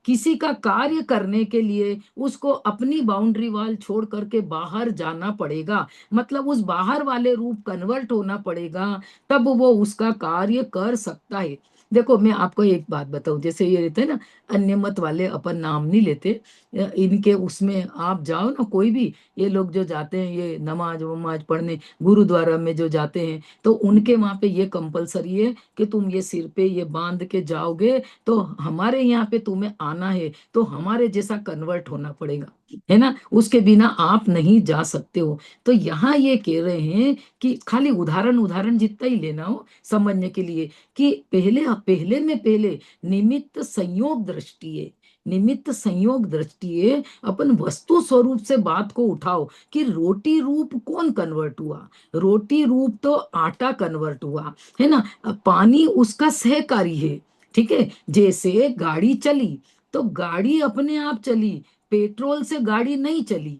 किसी का कार्य करने के लिए उसको अपनी बाउंड्री वाल छोड़ करके बाहर जाना पड़ेगा, मतलब उस बाहर वाले रूप कन्वर्ट होना पड़ेगा, तब वो उसका कार्य कर सकता है। देखो मैं आपको एक बात बताऊं, जैसे ये रहते हैं ना अन्य मत वाले, अपन नाम नहीं लेते, इनके उसमें आप जाओ ना कोई भी, ये लोग जो जाते हैं ये नमाज वमाज पढ़ने गुरुद्वारा में जो जाते हैं, तो उनके वहां पे ये कंपलसरी है कि तुम ये सिर पे ये बांध के जाओगे, तो हमारे यहाँ पे तुम्हें आना है तो हमारे जैसा कन्वर्ट होना पड़ेगा, है ना, उसके बिना आप नहीं जा सकते हो। तो यहाँ ये कह रहे हैं कि खाली उदाहरण उदाहरण जितना ही लेना हो समझने के लिए, कि पहले पहले में पहले निमित्त संयोग दृष्टि है, निमित्त संयोग दृष्टि है। अपन वस्तु स्वरूप से बात को उठाओ कि रोटी रूप कौन कन्वर्ट हुआ? रोटी रूप तो आटा कन्वर्ट हुआ, है ना। पानी उसका सहकारी है। ठीक है, जैसे गाड़ी चली तो गाड़ी अपने आप चली, पेट्रोल से गाड़ी नहीं चली।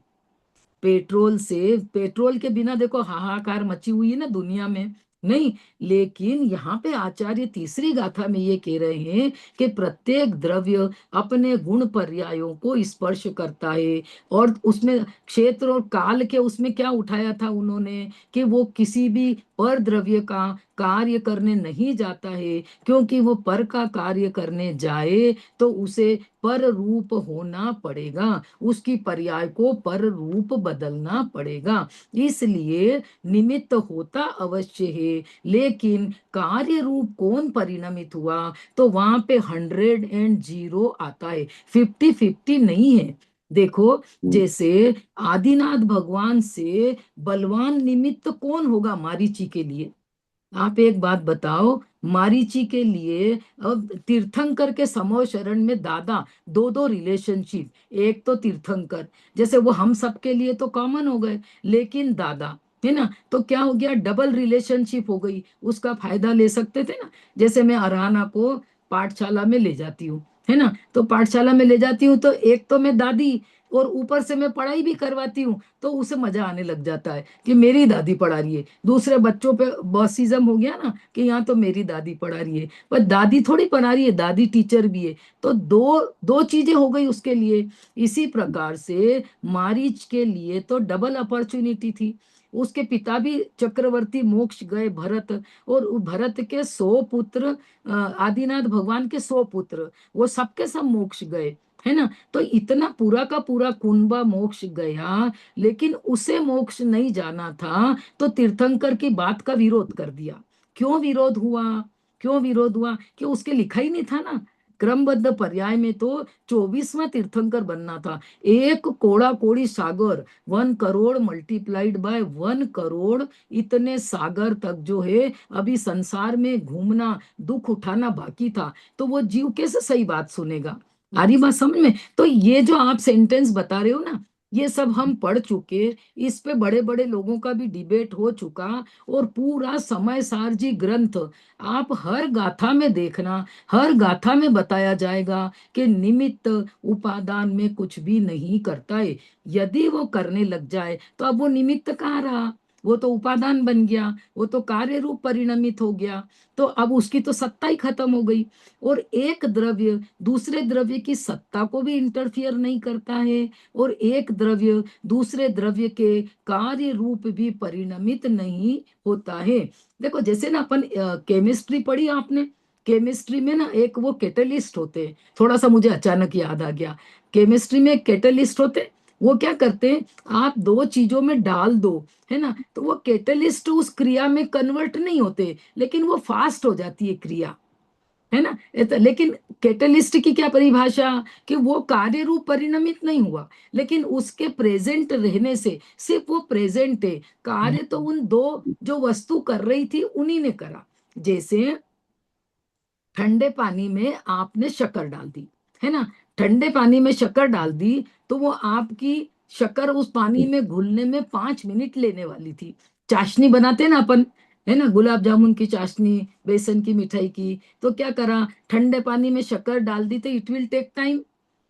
पेट्रोल से, पेट्रोल के बिना देखो हाहाकार मची हुई है ना दुनिया में, नहीं। लेकिन यहाँ पे आचार्य तीसरी गाथा में ये कह रहे हैं कि प्रत्येक द्रव्य अपने गुण पर्यायों को स्पर्श करता है, और उसमें क्षेत्र और काल के उसमें क्या उठाया था उन्होंने, कि वो किसी भी पर द्रव्य का कार्य करने नहीं जाता है, क्योंकि वो पर का कार्य करने जाए तो उसे पर रूप होना पड़ेगा, उसकी पर्याय को पर रूप बदलना पड़ेगा। इसलिए निमित्त होता अवश्य है, लेकिन कार्य रूप कौन परिणमित हुआ? तो वहां पे 100 और 0 आता है, 50-50 नहीं है। देखो जैसे आदिनाथ भगवान से बलवान निमित्त कौन होगा मारीची के लिए? आप एक बात बताओ, मारीची के लिए अब तीर्थंकर के समो शरण में दादा, दो दो रिलेशनशिप, एक तो तीर्थंकर, जैसे वो हम सब के लिए तो कॉमन हो गए, लेकिन दादा, है ना, तो क्या हो गया, डबल रिलेशनशिप हो गई, उसका फायदा ले सकते थे ना। जैसे मैं अरहाना को पाठशाला में ले जाती हूँ, है ना, तो पाठशाला में ले जाती हूँ तो एक तो मैं दादी और ऊपर से मैं पढ़ाई भी करवाती हूँ, तो उसे मजा आने लग जाता है कि मेरी दादी पढ़ा रही है। दूसरे बच्चों पे बॉसिज्म हो गया ना कि यहाँ तो मेरी दादी पढ़ा रही है, पर दादी थोड़ी पढ़ा रही है, दादी टीचर भी है। तो दो दो चीजें हो गई उसके लिए। इसी प्रकार से मारीच के लिए तो डबल अपॉर्चुनिटी थी। उसके पिता भी चक्रवर्ती मोक्ष गए, भरत, और भरत के 100 पुत्र, आदिनाथ भगवान के 100 पुत्र, वो सबके सब मोक्ष गए, है ना। तो इतना पूरा का पूरा कुंबा मोक्ष गया, लेकिन उसे मोक्ष नहीं जाना था, तो तीर्थंकर की बात का विरोध कर दिया। क्यों विरोध हुआ? क्यों विरोध हुआ? कि उसके लिखा ही नहीं था ना। क्रमबद्ध पर्याय में तो 24वां तीर्थंकर बनना था। एक कोड़ा कोड़ी सागर, 1 करोड़ मल्टीप्लाइड बाय 1 करोड़, इतने सागर तक जो है अभी संसार में घूमना, दुख उठाना बाकी था। तो वो जीव कैसे सही बात सुनेगा? आ रही बात समझ में? तो ये जो आप सेंटेंस बता रहे हो ना, ये सब हम पढ़ चुके, इस पे बड़े बड़े लोगों का भी डिबेट हो चुका। और पूरा समय सारजी ग्रंथ आप हर गाथा में देखना, हर गाथा में बताया जाएगा कि निमित्त उपादान में कुछ भी नहीं करता है। यदि वो करने लग जाए तो अब वो निमित्त कहाँ रहा? वो तो उपादान बन गया, वो तो कार्य रूप परिणमित हो गया। तो अब उसकी तो सत्ता ही खत्म हो गई। और एक द्रव्य दूसरे द्रव्य की सत्ता को भी इंटरफियर नहीं करता है, और एक द्रव्य दूसरे द्रव्य के कार्य रूप भी परिणमित नहीं होता है। देखो जैसे ना अपन केमिस्ट्री पढ़ी आपने, केमिस्ट्री में ना एक वो कैटलिस्ट होते हैं, थोड़ा सा मुझे अचानक याद आ गया। केमिस्ट्री में एक कैटलिस्ट होते हैं, वो क्या करते हैं, आप दो चीजों में डाल दो, है ना, तो वो कैटलिस्ट उस क्रिया में कन्वर्ट नहीं होते, लेकिन वो फास्ट हो जाती है क्रिया, है ना। लेकिन कैटलिस्ट की क्या परिभाषा, कि वो कार्य रूप परिणमित नहीं हुआ, लेकिन उसके प्रेजेंट रहने से सिर्फ वो प्रेजेंट है। कार्य तो उन दो जो वस्तु कर रही थी उन्हीं ने करा। जैसे ठंडे पानी में आपने शक्कर डाल दी, है ना, ठंडे पानी में शक्कर डाल दी, तो वो आपकी शक्कर उस पानी में घुलने में 5 मिनट लेने वाली थी। चाशनी बनाते ना अपन, है ना, गुलाब जामुन की चाशनी, बेसन की मिठाई की, तो क्या करा, ठंडे पानी में शक्कर डाल दी, तो इट विल टेक टाइम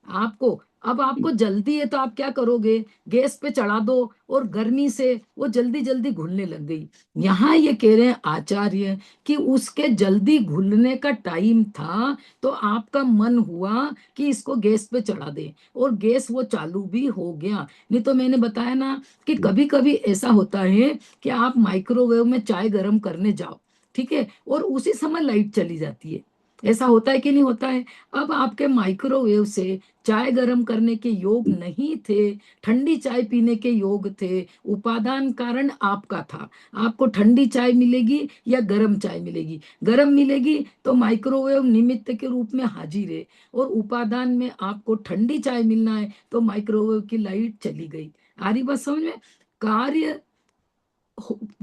आपको। अब आपको जल्दी है तो आप क्या करोगे, गैस पे चढ़ा दो, और गर्मी से वो जल्दी जल्दी घुलने लग गई। यहाँ ये कह रहे हैं आचार्य कि उसके जल्दी घुलने का टाइम था, तो आपका मन हुआ कि इसको गैस पे चढ़ा दे, और गैस वो चालू भी हो गया। नहीं तो मैंने बताया ना कि कभी कभी ऐसा होता है कि आप माइक्रोवेव में चाय गर्म करने जाओ, ठीक है, और उसी समय लाइट चली जाती है। ऐसा होता है कि नहीं होता है? अब आपके माइक्रोवेव से चाय गर्म करने के योग नहीं थे, ठंडी चाय पीने के योग थे। उपादान कारण आपका था, आपको ठंडी चाय मिलेगी या गर्म चाय मिलेगी। गर्म मिलेगी तो माइक्रोवेव निमित्त के रूप में हाजिर है, और उपादान में आपको ठंडी चाय मिलना है, तो माइक्रोवेव की लाइट चली गई। आ रही बात समझ में? कार्य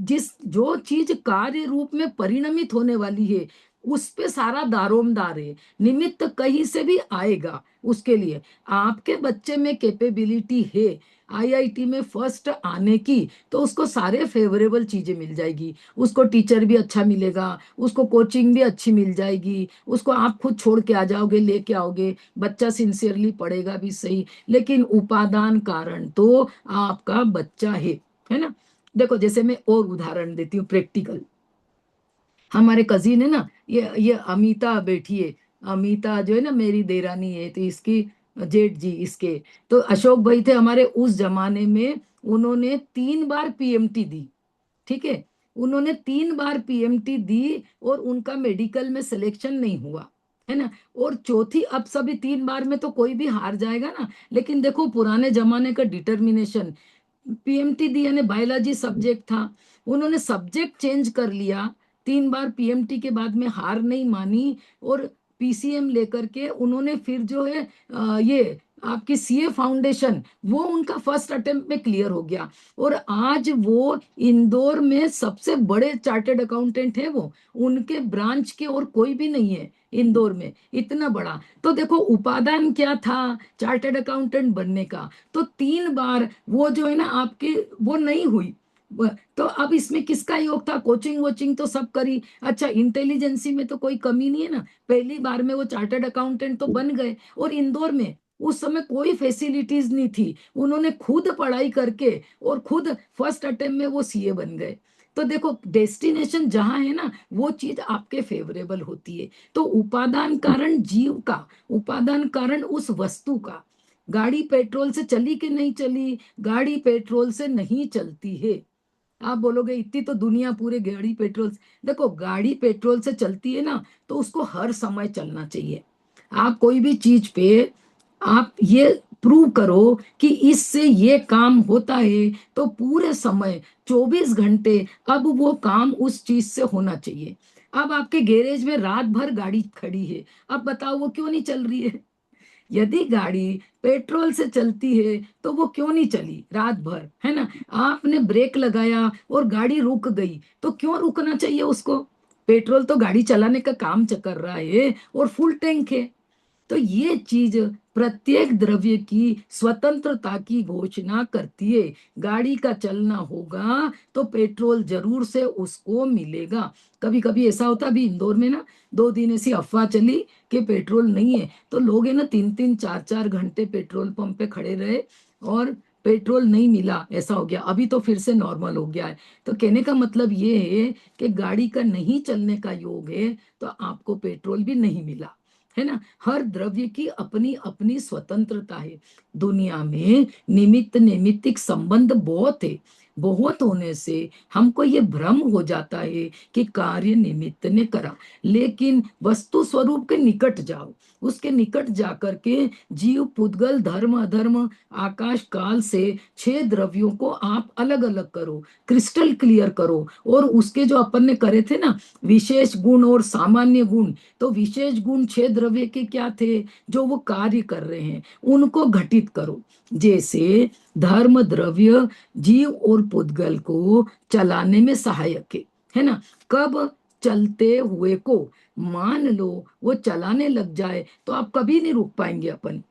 जिस जो चीज कार्य रूप में परिणमित होने वाली है, उस पे सारा दारोमदार है। निमित्त कहीं से भी आएगा उसके लिए। आपके बच्चे में कैपेबिलिटी है आईआईटी में फर्स्ट आने की, तो उसको सारे फेवरेबल चीजें मिल जाएगी। उसको टीचर भी अच्छा मिलेगा, उसको कोचिंग भी अच्छी मिल जाएगी, उसको आप खुद छोड़ के आ जाओगे, लेके आओगे, बच्चा सिंसियरली पढ़ेगा भी सही। लेकिन उपादान कारण तो आपका बच्चा है ना। देखो जैसे मैं और उदाहरण देती हूँ प्रैक्टिकल। हमारे कजिन है ना, ये अमिता बैठी है, अमिता जो है ना मेरी देरानी है, तो इसकी जेठ जी इसके, तो अशोक भाई थे हमारे उस जमाने में, उन्होंने 3 बार पीएमटी दी, ठीक है, उन्होंने 3 बार पीएमटी दी, और उनका मेडिकल में सिलेक्शन नहीं हुआ, है ना। और चौथी, अब सभी 3 बार में तो कोई भी हार जाएगा ना, लेकिन देखो पुराने जमाने का डिटर्मिनेशन। पीएमटी दी यानी बायोलॉजी सब्जेक्ट था, उन्होंने सब्जेक्ट चेंज कर लिया, 3 बार पीएमटी के बाद में हार नहीं मानी, और पीसीएम लेकर के उन्होंने फिर जो है ये आपकी सीए फाउंडेशन, वो उनका फर्स्ट अटेम्प्ट में क्लियर हो गया। और आज वो इंदौर में सबसे बड़े चार्टेड अकाउंटेंट है, वो उनके ब्रांच के और कोई भी नहीं है इंदौर में इतना बड़ा। तो देखो उपादान क्या था चार्टेड अकाउंटेंट बनने का, तो 3 बार वो जो है ना आपकी वो नहीं हुई। तो अब इसमें किसका योग था? कोचिंग वोचिंग तो सब करी, अच्छा इंटेलिजेंसी में तो कोई कमी नहीं है ना, पहली बार में वो चार्टर्ड अकाउंटेंट तो बन गए, और इंदौर में उस समय कोई फैसिलिटीज नहीं थी, उन्होंने खुद पढ़ाई करके और खुद फर्स्ट अटेम्प्ट में वो सीए बन गए। तो देखो डेस्टिनेशन जहां है ना, वो चीज आपके फेवरेबल होती है। तो उपादान कारण जीव का, उपादान कारण उस वस्तु का। गाड़ी पेट्रोल से चली कि नहीं चली? गाड़ी पेट्रोल से नहीं चलती है। आप बोलोगे इतनी तो दुनिया पूरे गाड़ी पेट्रोल देखो गाड़ी पेट्रोल से चलती है ना, तो उसको हर समय चलना चाहिए। आप कोई भी चीज पे आप ये प्रूव करो कि इससे ये काम होता है, तो पूरे समय 24 घंटे अब वो काम उस चीज से होना चाहिए। अब आपके गैरेज में रात भर गाड़ी खड़ी है, अब बताओ वो क्यों नहीं चल रही है? यदि गाड़ी पेट्रोल से चलती है तो वो क्यों नहीं चली रात भर, है ना? आपने ब्रेक लगाया और गाड़ी रुक गई, तो क्यों रुकना चाहिए उसको? पेट्रोल तो गाड़ी चलाने का काम कर रहा है और फुल टैंक है। तो ये चीज प्रत्येक द्रव्य की स्वतंत्रता की घोषणा करती है। गाड़ी का चलना होगा तो पेट्रोल जरूर से उसको मिलेगा। कभी कभी ऐसा होता, अभी इंदौर में ना 2 दिन ऐसी अफवाह चली कि पेट्रोल नहीं है, तो लोग है ना 3-3 4-4 घंटे पेट्रोल पंप पे खड़े रहे और पेट्रोल नहीं मिला, ऐसा हो गया। अभी तो फिर से नॉर्मल हो गया है। तो कहने का मतलब ये है कि गाड़ी का नहीं चलने का योग है तो आपको पेट्रोल भी नहीं मिला, है ना? हर द्रव्य की अपनी अपनी स्वतंत्रता है। दुनिया में निमित्त नैमित्तिक संबंध बहुत है। बहुत होने से हमको ये भ्रम हो जाता है कि कार्य निमित्त ने करा, लेकिन वस्तु स्वरूप के निकट जाओ, उसके निकट जाकर के जीव पुद्गल धर्म अधर्म आकाश काल से 6 द्रव्यों को आप अलग अलग करो, क्रिस्टल क्लियर करो। और उसके जो अपन ने करे थे ना विशेष गुण और सामान्य गुण, तो विशेष गुण 6 द्रव्य के क्या थे जो वो कार्य कर रहे हैं, उनको घटित करो। जैसे धर्म द्रव्य जीव और पुद्गल को चलाने में सहायक है ना? कब? चलते हुए को। मान लो वो चलाने लग जाए तो आप कभी नहीं रुक पाएंगे अपन।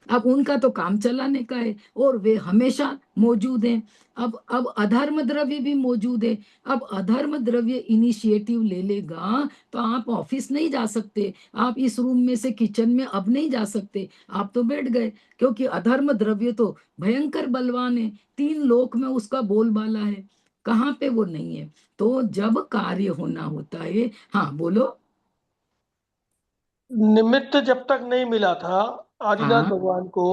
अब उनका तो काम चलाने का है और वे हमेशा मौजूद हैं। अब अधर्म द्रव्य भी मौजूद है। अब अधर्म द्रव्य इनिशिएटिव ले लेगा तो आप ऑफिस नहीं जा सकते, आप इस रूम में से किचन में अब नहीं जा सकते, आप तो बैठ गए। क्योंकि अधर्म द्रव्य तो भयंकर बलवान है, 3 लोक में उसका बोलबाला है, कहाँ पे वो नहीं है? तो जब कार्य होना होता है, हाँ बोलो। निमित्त जब तक नहीं मिला था आदिनाथ हाँ भगवान को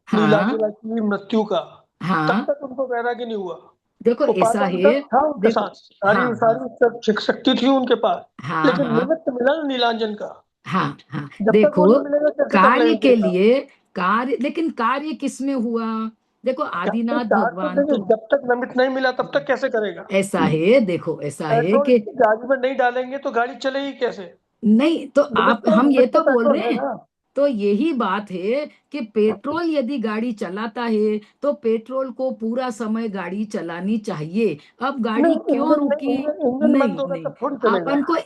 हाँ नीलांजना की मृत्यु का, तब हाँ। तक उनको वैराग्य नहीं हुआ। देखो ऐसा उपादान है, तक था उनके देखो, साथ, सारी हाँ हाँ सारी सब शक्ति थी उनके पास, हाँ लेकिन हाँ निमित्त मिला ना नीलांजन का। हाँ हाँ। जब तक वो देखो नहीं मिलेगा कैसे कर कार्य लेंगे के कोई काम। लिए, कार्य, लेकिन कार्य किस में हुआ? देखो कार्य आदिनाथ स्टार्ट तो भगवान नहीं, तो जब तक नमित नहीं मिला तब तक कैसे करेगा। ऐसा है, देखो ऐसा है पेट्रोल कि गाड़ी में नहीं डालेंगे तो गाड़ी चलेगी कैसे। नहीं तो आप, निमित्त तो हम ये निमित्त तो तो बोल पेट्रोल रहे है हैं, ना। तो यही बात है कि पेट्रोल यदि गाड़ी चलाता है तो पेट्रोल को पूरा समय गाड़ी चलानी चाहिए। अब गाड़ी नहीं, क्यों इंजन रुकी? इंजन बंद नहीं होगा नहीं, तब थोड़ी चलेगा। अपन को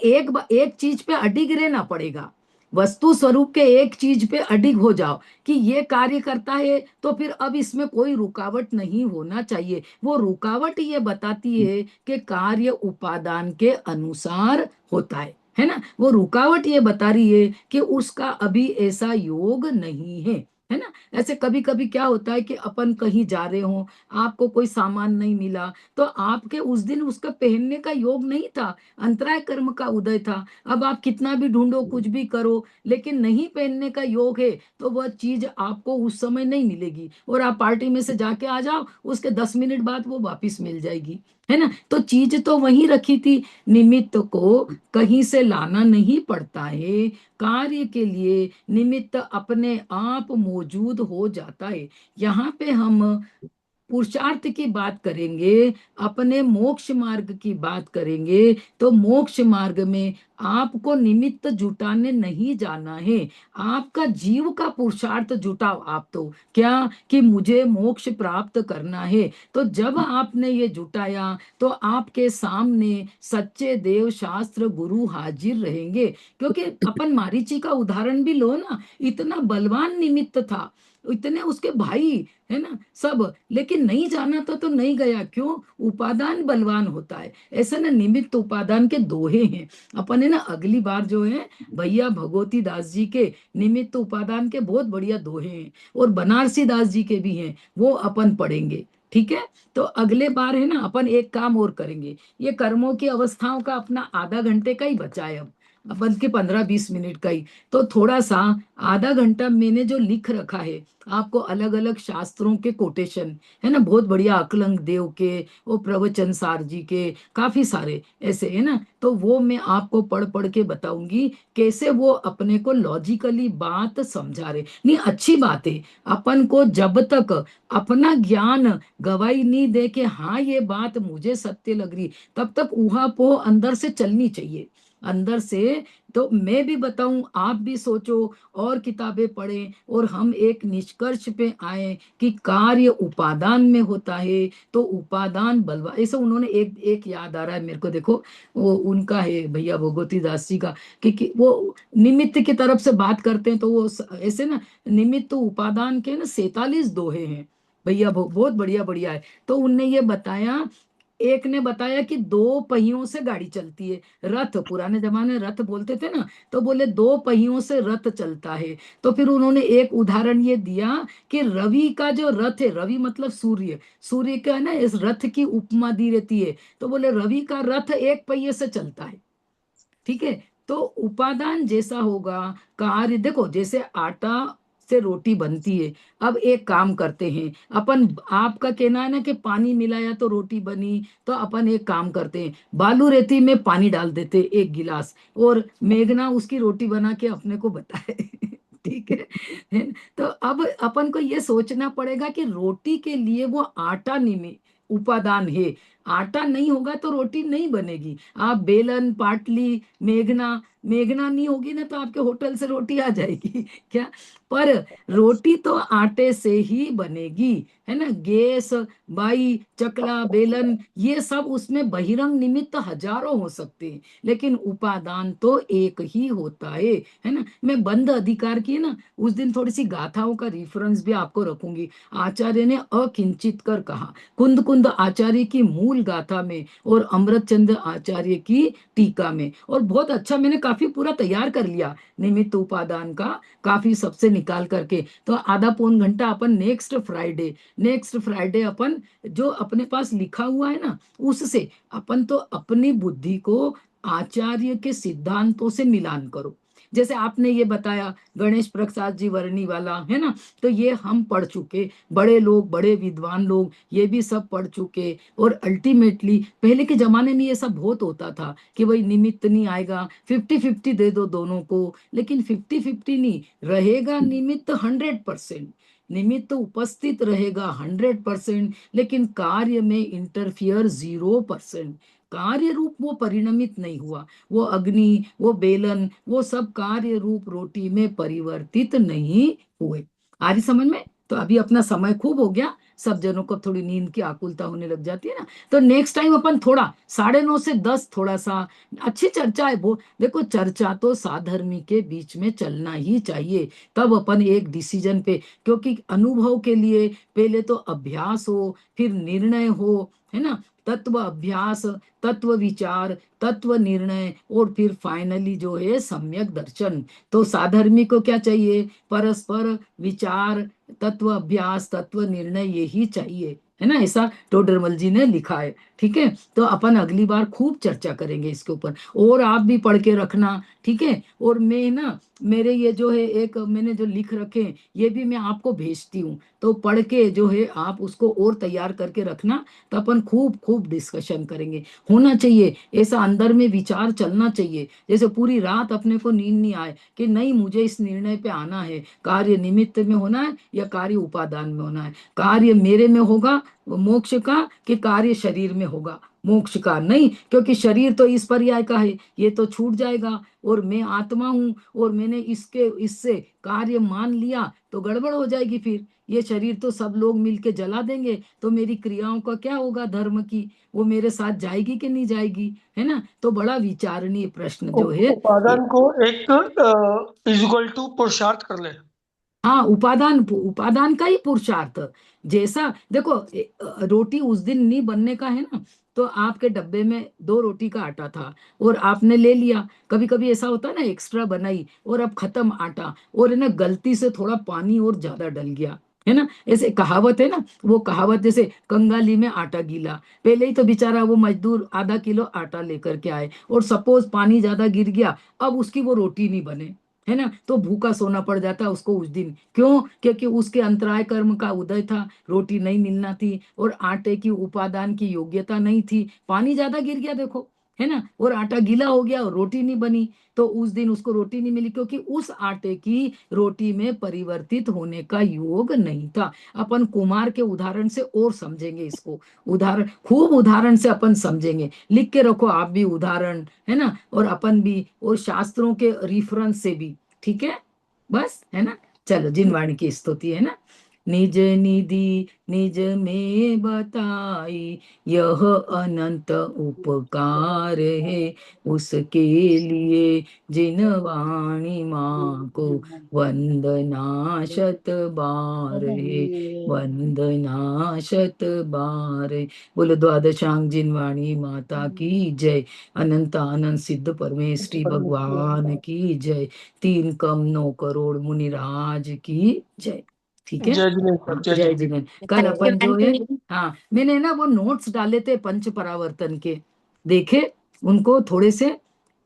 एक चीज पे अडिग रहना पड़ेगा। वस्तु स्वरूप के एक चीज पे अडिग हो जाओ कि ये कार्य करता है, तो फिर अब इसमें कोई रुकावट नहीं होना चाहिए। वो रुकावट ये बताती है कि कार्य उपादान के अनुसार होता है ना? वो रुकावट ये बता रही है कि उसका अभी ऐसा योग नहीं है ना? ऐसे कभी कभी क्या होता है कि अपन कहीं जा रहे हो, आपको कोई सामान नहीं मिला, तो आपके उस दिन उसका पहनने का योग नहीं था, अंतराय कर्म का उदय था। अब आप कितना भी ढूंढो कुछ भी करो, लेकिन नहीं पहनने का योग है, तो वह चीज आपको उस समय नहीं मिलेगी और आप पार्टी में से जाके आ जाओ, उसके 10 मिनट बाद वो वापिस मिल जाएगी, है ना? तो चीज तो वहीं रखी थी। निमित्त को कहीं से लाना नहीं पड़ता है, कार्य के लिए निमित्त अपने आप मौजूद हो जाता है। यहाँ पे हम पुरुषार्थ की बात करेंगे, अपने मोक्ष मार्ग की बात करेंगे, तो मोक्ष मार्ग में आपको निमित्त जुटाने नहीं जाना है। आपका जीव का पुरुषार्थ जुटाओ आप, तो क्या कि मुझे मोक्ष प्राप्त करना है। तो जब आपने ये जुटाया तो आपके सामने सच्चे देव शास्त्र गुरु हाजिर रहेंगे। क्योंकि अपन मारीची का उदाहरण भी लो ना, इतना बलवान निमित्त था, इतने उसके भाई, है ना, सब, लेकिन नहीं जाना था तो नहीं गया। क्यों? उपादान बलवान होता है। ऐसे ना निमित्त उपादान के दोहे हैं, अपन उन्होंने ना अगली बार जो है भैया भगवती दास जी के निमित्त उपादान के बहुत बढ़िया दोहे हैं, और बनारसी दास जी के भी हैं, वो अपन पढ़ेंगे। ठीक है। तो अगले बार है ना अपन एक काम और करेंगे, ये कर्मों की अवस्थाओं का अपना आधा घंटे का ही बचा है अब, अपन के 15-20 मिनट का ही। तो थोड़ा सा आधा घंटा मैंने जो लिख रखा है आपको, अलग अलग शास्त्रों के कोटेशन है ना, बहुत बढ़िया, अकलंग देव के, वो प्रवचन सार जी के, काफी सारे ऐसे है ना, तो वो मैं आपको पढ़ पढ़ के बताऊंगी कैसे वो अपने को लॉजिकली बात समझा रहे। नहीं, अच्छी बात है, अपन को जब तक अपना ज्ञान गवाही नहीं दे के हाँ ये बात मुझे सत्य लग रही, तब तक ऊहा पोह अंदर से चलनी चाहिए, अंदर से। तो मैं भी बताऊं, आप भी सोचो और किताबें पढ़ें, और हम एक निष्कर्ष पे आए कि कार्य उपादान में होता है, तो उपादान बलवा, ऐसे उन्होंने एक एक याद आ रहा है मेरे को, देखो वो उनका है भैया भगवती दास जी का, कि वो निमित्त की तरफ से बात करते हैं, तो वो ऐसे ना, निमित्त उपादान के ना 47 दोहे हैं भैया, बहुत बढ़िया बढ़िया है। तो उनने ये बताया, एक ने बताया कि दो पहियों से गाड़ी चलती है, रथ, पुराने जमाने रथ बोलते थे ना, तो बोले दो पहियों से रथ चलता है। तो फिर उन्होंने एक उदाहरण ये दिया कि रवि का जो रथ है, रवि मतलब सूर्य, सूर्य का ना इस रथ की उपमा दी रहती है, तो बोले रवि का रथ एक पहिए से चलता है। ठीक है। तो उपादान जैसा होगा, कार्य देखो, जैसे आटा से रोटी बनती है, अब एक काम करते हैं अपन, आपका कहना है ना कि पानी मिलाया तो रोटी बनी, तो अपन एक काम करते हैं, बालू रेती में पानी डाल देते 1 गिलास, और मेघना उसकी रोटी बना के अपने को बताए। ठीक है। तो अब अपन को ये सोचना पड़ेगा कि रोटी के लिए वो आटा निमी उपादान है, आटा नहीं होगा तो रोटी नहीं बनेगी। आप बेलन पाटली मेघना, मेघना नहीं होगी ना तो आपके होटल से रोटी आ जाएगी क्या, पर रोटी तो आटे से ही बनेगी, है ना। गैस, बाई, चकला, बेलन, ये सब उसमें बहिरंग निमित्त हजारों हो सकते हैं, लेकिन उपादान तो एक ही होता है ना। मैं बंध अधिकार की ना उस दिन थोड़ी सी गाथाओं का रिफरेंस भी आपको रखूंगी। आचार्य ने अकिंचित कर कहा, कुंद कुंद आचार्य की मूल गाथा में, और अमृत चंद्र आचार्य की टीका में, और बहुत अच्छा मैंने काफी पूरा तैयार कर लिया निमित्त उपादान का, काफी सबसे निकाल करके। तो आधा पौन घंटा अपन नेक्स्ट फ्राइडे अपन जो अपने पास लिखा हुआ है ना, उससे अपन तो अपनी बुद्धि को आचार्य के सिद्धांतों से मिलान करो। जैसे आपने ये बताया गणेश प्रसाद जी वर्णी वाला, है ना, तो ये हम पढ़ चुके, बड़े लोग, बड़े विद्वान लोग ये भी सब पढ़ चुके। और अल्टीमेटली पहले के जमाने में ये सब बहुत होता था कि भाई निमित्त नहीं आएगा, 50-50 दे दो दोनों को, लेकिन 50-50 नहीं रहेगा, निमित्त 100%, निमित्त उपस्थित रहेगा 100%, लेकिन कार्य में इंटरफियर 0%। कार्य रूप वो परिणमित नहीं हुआ, वो अग्नि, वो बेलन, वो सब कार्य रूप रोटी में परिवर्तित नहीं हुए। आ रही समझ में। तो अभी अपना समय खूब हो गया, सब जनों को थोड़ी नींद की आकुलता होने लग जाती है ना, तो नेक्स्ट टाइम अपन थोड़ा 9:30 से 10 थोड़ा सा अच्छी चर्चा है वो, देखो चर्चा तो साधर्मी के बीच में चलना ही चाहिए, तब अपन एक डिसीजन पे, क्योंकि अनुभव के लिए पहले तो अभ्यास हो, फिर निर्णय हो, है ना, तत्व अभ्यास, तत्व विचार, तत्व निर्णय, और फिर फाइनली जो है सम्यक दर्शन। तो साधर्मी को क्या चाहिए, परस्पर विचार, तत्व अभ्यास, तत्व निर्णय, यही चाहिए, है ना, ऐसा टोडरमल जी ने लिखा है। ठीक है। तो अपन अगली बार खूब चर्चा करेंगे इसके ऊपर, और आप भी पढ़ के रखना। ठीक है। और मैं ना, मेरे ये जो है एक मैंने जो लिख रखे हैं, ये भी मैं आपको भेजती हूँ, तो पढ़ के जो है आप उसको और तैयार करके रखना, तो अपन खूब खूब डिस्कशन करेंगे। होना चाहिए ऐसा, अंदर में विचार चलना चाहिए, जैसे पूरी रात अपने को नींद नहीं आए कि नहीं मुझे इस निर्णय पे आना है, कार्य निमित्त में होना है या कार्य उपादान में होना है, कार्य मेरे में होगा मोक्ष का कि कार्य शरीर में होगा मोक्ष का, नहीं, क्योंकि शरीर तो इस पर्याय का है, ये तो छूट जाएगा, और मैं आत्मा हूं, और मैंने इससे कार्य मान लिया तो गड़बड़ हो जाएगी, फिर ये शरीर तो सब लोग मिलके जला देंगे, तो मेरी क्रियाओं का क्या होगा, धर्म की, वो मेरे साथ जाएगी कि नहीं जाएगी, है ना। तो बड़ा विचारणीय प्रश्न जो है ये। उपादान को एक इज इक्वल टू पुरुषार्थ कर ले। हाँ, उपादान उपादान का ही पुरुषार्थ, जैसा देखो रोटी उस दिन नहीं बनने का है ना, तो आपके डब्बे में 2 रोटी का आटा था और आपने ले लिया। कभी कभी ऐसा होता है ना, एक्स्ट्रा बनाई और अब खत्म आटा, और है ना गलती से थोड़ा पानी और ज्यादा डल गया, है ना। ऐसे कहावत है ना, वो कहावत जैसे कंगाली में आटा गीला। पहले ही तो बेचारा वो मजदूर आधा किलो आटा लेकर के आए और सपोज पानी ज्यादा गिर गया, अब उसकी वो रोटी नहीं बने, है ना, तो भूखा सोना पड़ जाता उसको उस दिन। क्यों? क्योंकि उसके अंतराय कर्म का उदय था, रोटी नहीं मिलना थी और आटे की उपादान की योग्यता नहीं थी, पानी ज्यादा गिर गया देखो, है ना, और आटा गीला हो गया और रोटी नहीं बनी। तो उस दिन उसको रोटी नहीं मिली क्योंकि उस आटे की रोटी में परिवर्तित होने का योग नहीं था। अपन कुमार के उदाहरण से और समझेंगे इसको, उदाहरण खूब उदाहरण से अपन समझेंगे, लिख के रखो आप भी उदाहरण, है ना, और अपन भी, और शास्त्रों के रिफरेंस से भी, ठीक है, बस, है ना। चलो जिनवाणी की स्तुति, है ना। निज निधि निज में बताई, यह अनंत उपकार है, उसके लिए जिनवाणी माँ को वंदना शत बार है, वंदना शत बार है। बोलो द्वादशांग जिनवाणी माता की जय, अनंत आनंद सिद्ध परमेश्वरी भगवान की जय, 3 करोड़ मुनिराज की जय। ठीक है। जय जिनेन्द्र, हाँ, जय जय जिनेन्द्र। जिनेन्द्र। कल अपन जो है, हाँ मैंने ना वो नोट्स डाले थे पंच परावर्तन के, देखे उनको थोड़े से।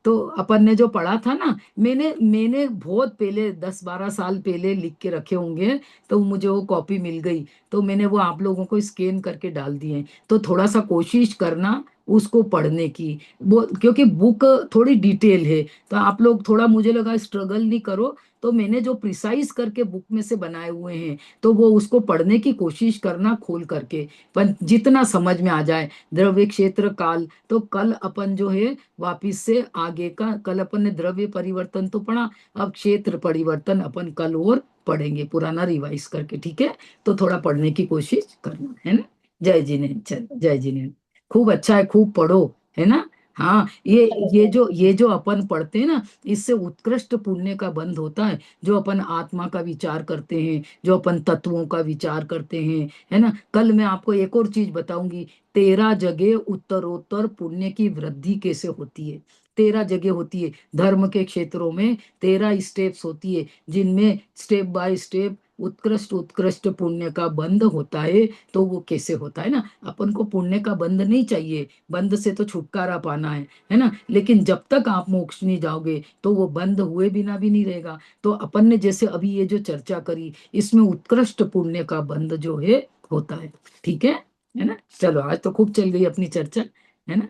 तो अपन ने जो पढ़ा था ना, मैंने मैंने बहुत पहले 10-12 साल पहले लिख के रखे होंगे, तो मुझे वो कॉपी मिल गई, तो मैंने वो आप लोगों को स्कैन करके डाल दिए। तो थोड़ा सा कोशिश करना उसको पढ़ने की, वो क्योंकि बुक थोड़ी डिटेल है, तो आप लोग थोड़ा, मुझे लगा स्ट्रगल नहीं करो, तो मैंने जो प्रिसाइज करके बुक में से बनाए हुए हैं, तो वो उसको पढ़ने की कोशिश करना खोल करके, पर जितना समझ में आ जाए। द्रव्य क्षेत्र काल, तो कल अपन जो है वापिस से आगे का, कल अपन ने द्रव्य परिवर्तन तो पढ़ा, अब क्षेत्र परिवर्तन अपन कल और पढ़ेंगे पुराना रिवाइज करके, ठीक है। तो थोड़ा पढ़ने की कोशिश करना, है ना। जय जिनेन्द्र, चल जय जिनेन्द्र। खूब अच्छा है, खूब पढ़ो, है ना। हाँ, ये जो अपन पढ़ते हैं ना, इससे उत्कृष्ट पुण्य का बंध होता है। जो अपन आत्मा का विचार करते हैं, जो अपन तत्वों का विचार करते हैं, है ना। कल मैं आपको एक और चीज बताऊंगी, 13 जगह उत्तरोत्तर पुण्य की वृद्धि कैसे होती है। 13 जगह होती है धर्म के क्षेत्रों में, 13 स्टेप्स होती है, जिनमें स्टेप बाय स्टेप उत्कृष्ट उत्कृष्ट पुण्य का बंध होता है। तो वो कैसे होता है ना, अपन को पुण्य का बंध नहीं चाहिए, बंध से तो छुटकारा पाना है ना। लेकिन जब तक आप मोक्ष नहीं जाओगे, तो वो बंद हुए बिना भी नहीं रहेगा। तो अपन ने जैसे अभी ये जो चर्चा करी, इसमें उत्कृष्ट पुण्य का बंध जो है होता है, ठीक है ना। चलो आज तो खूब चल गई अपनी चर्चा, है ना।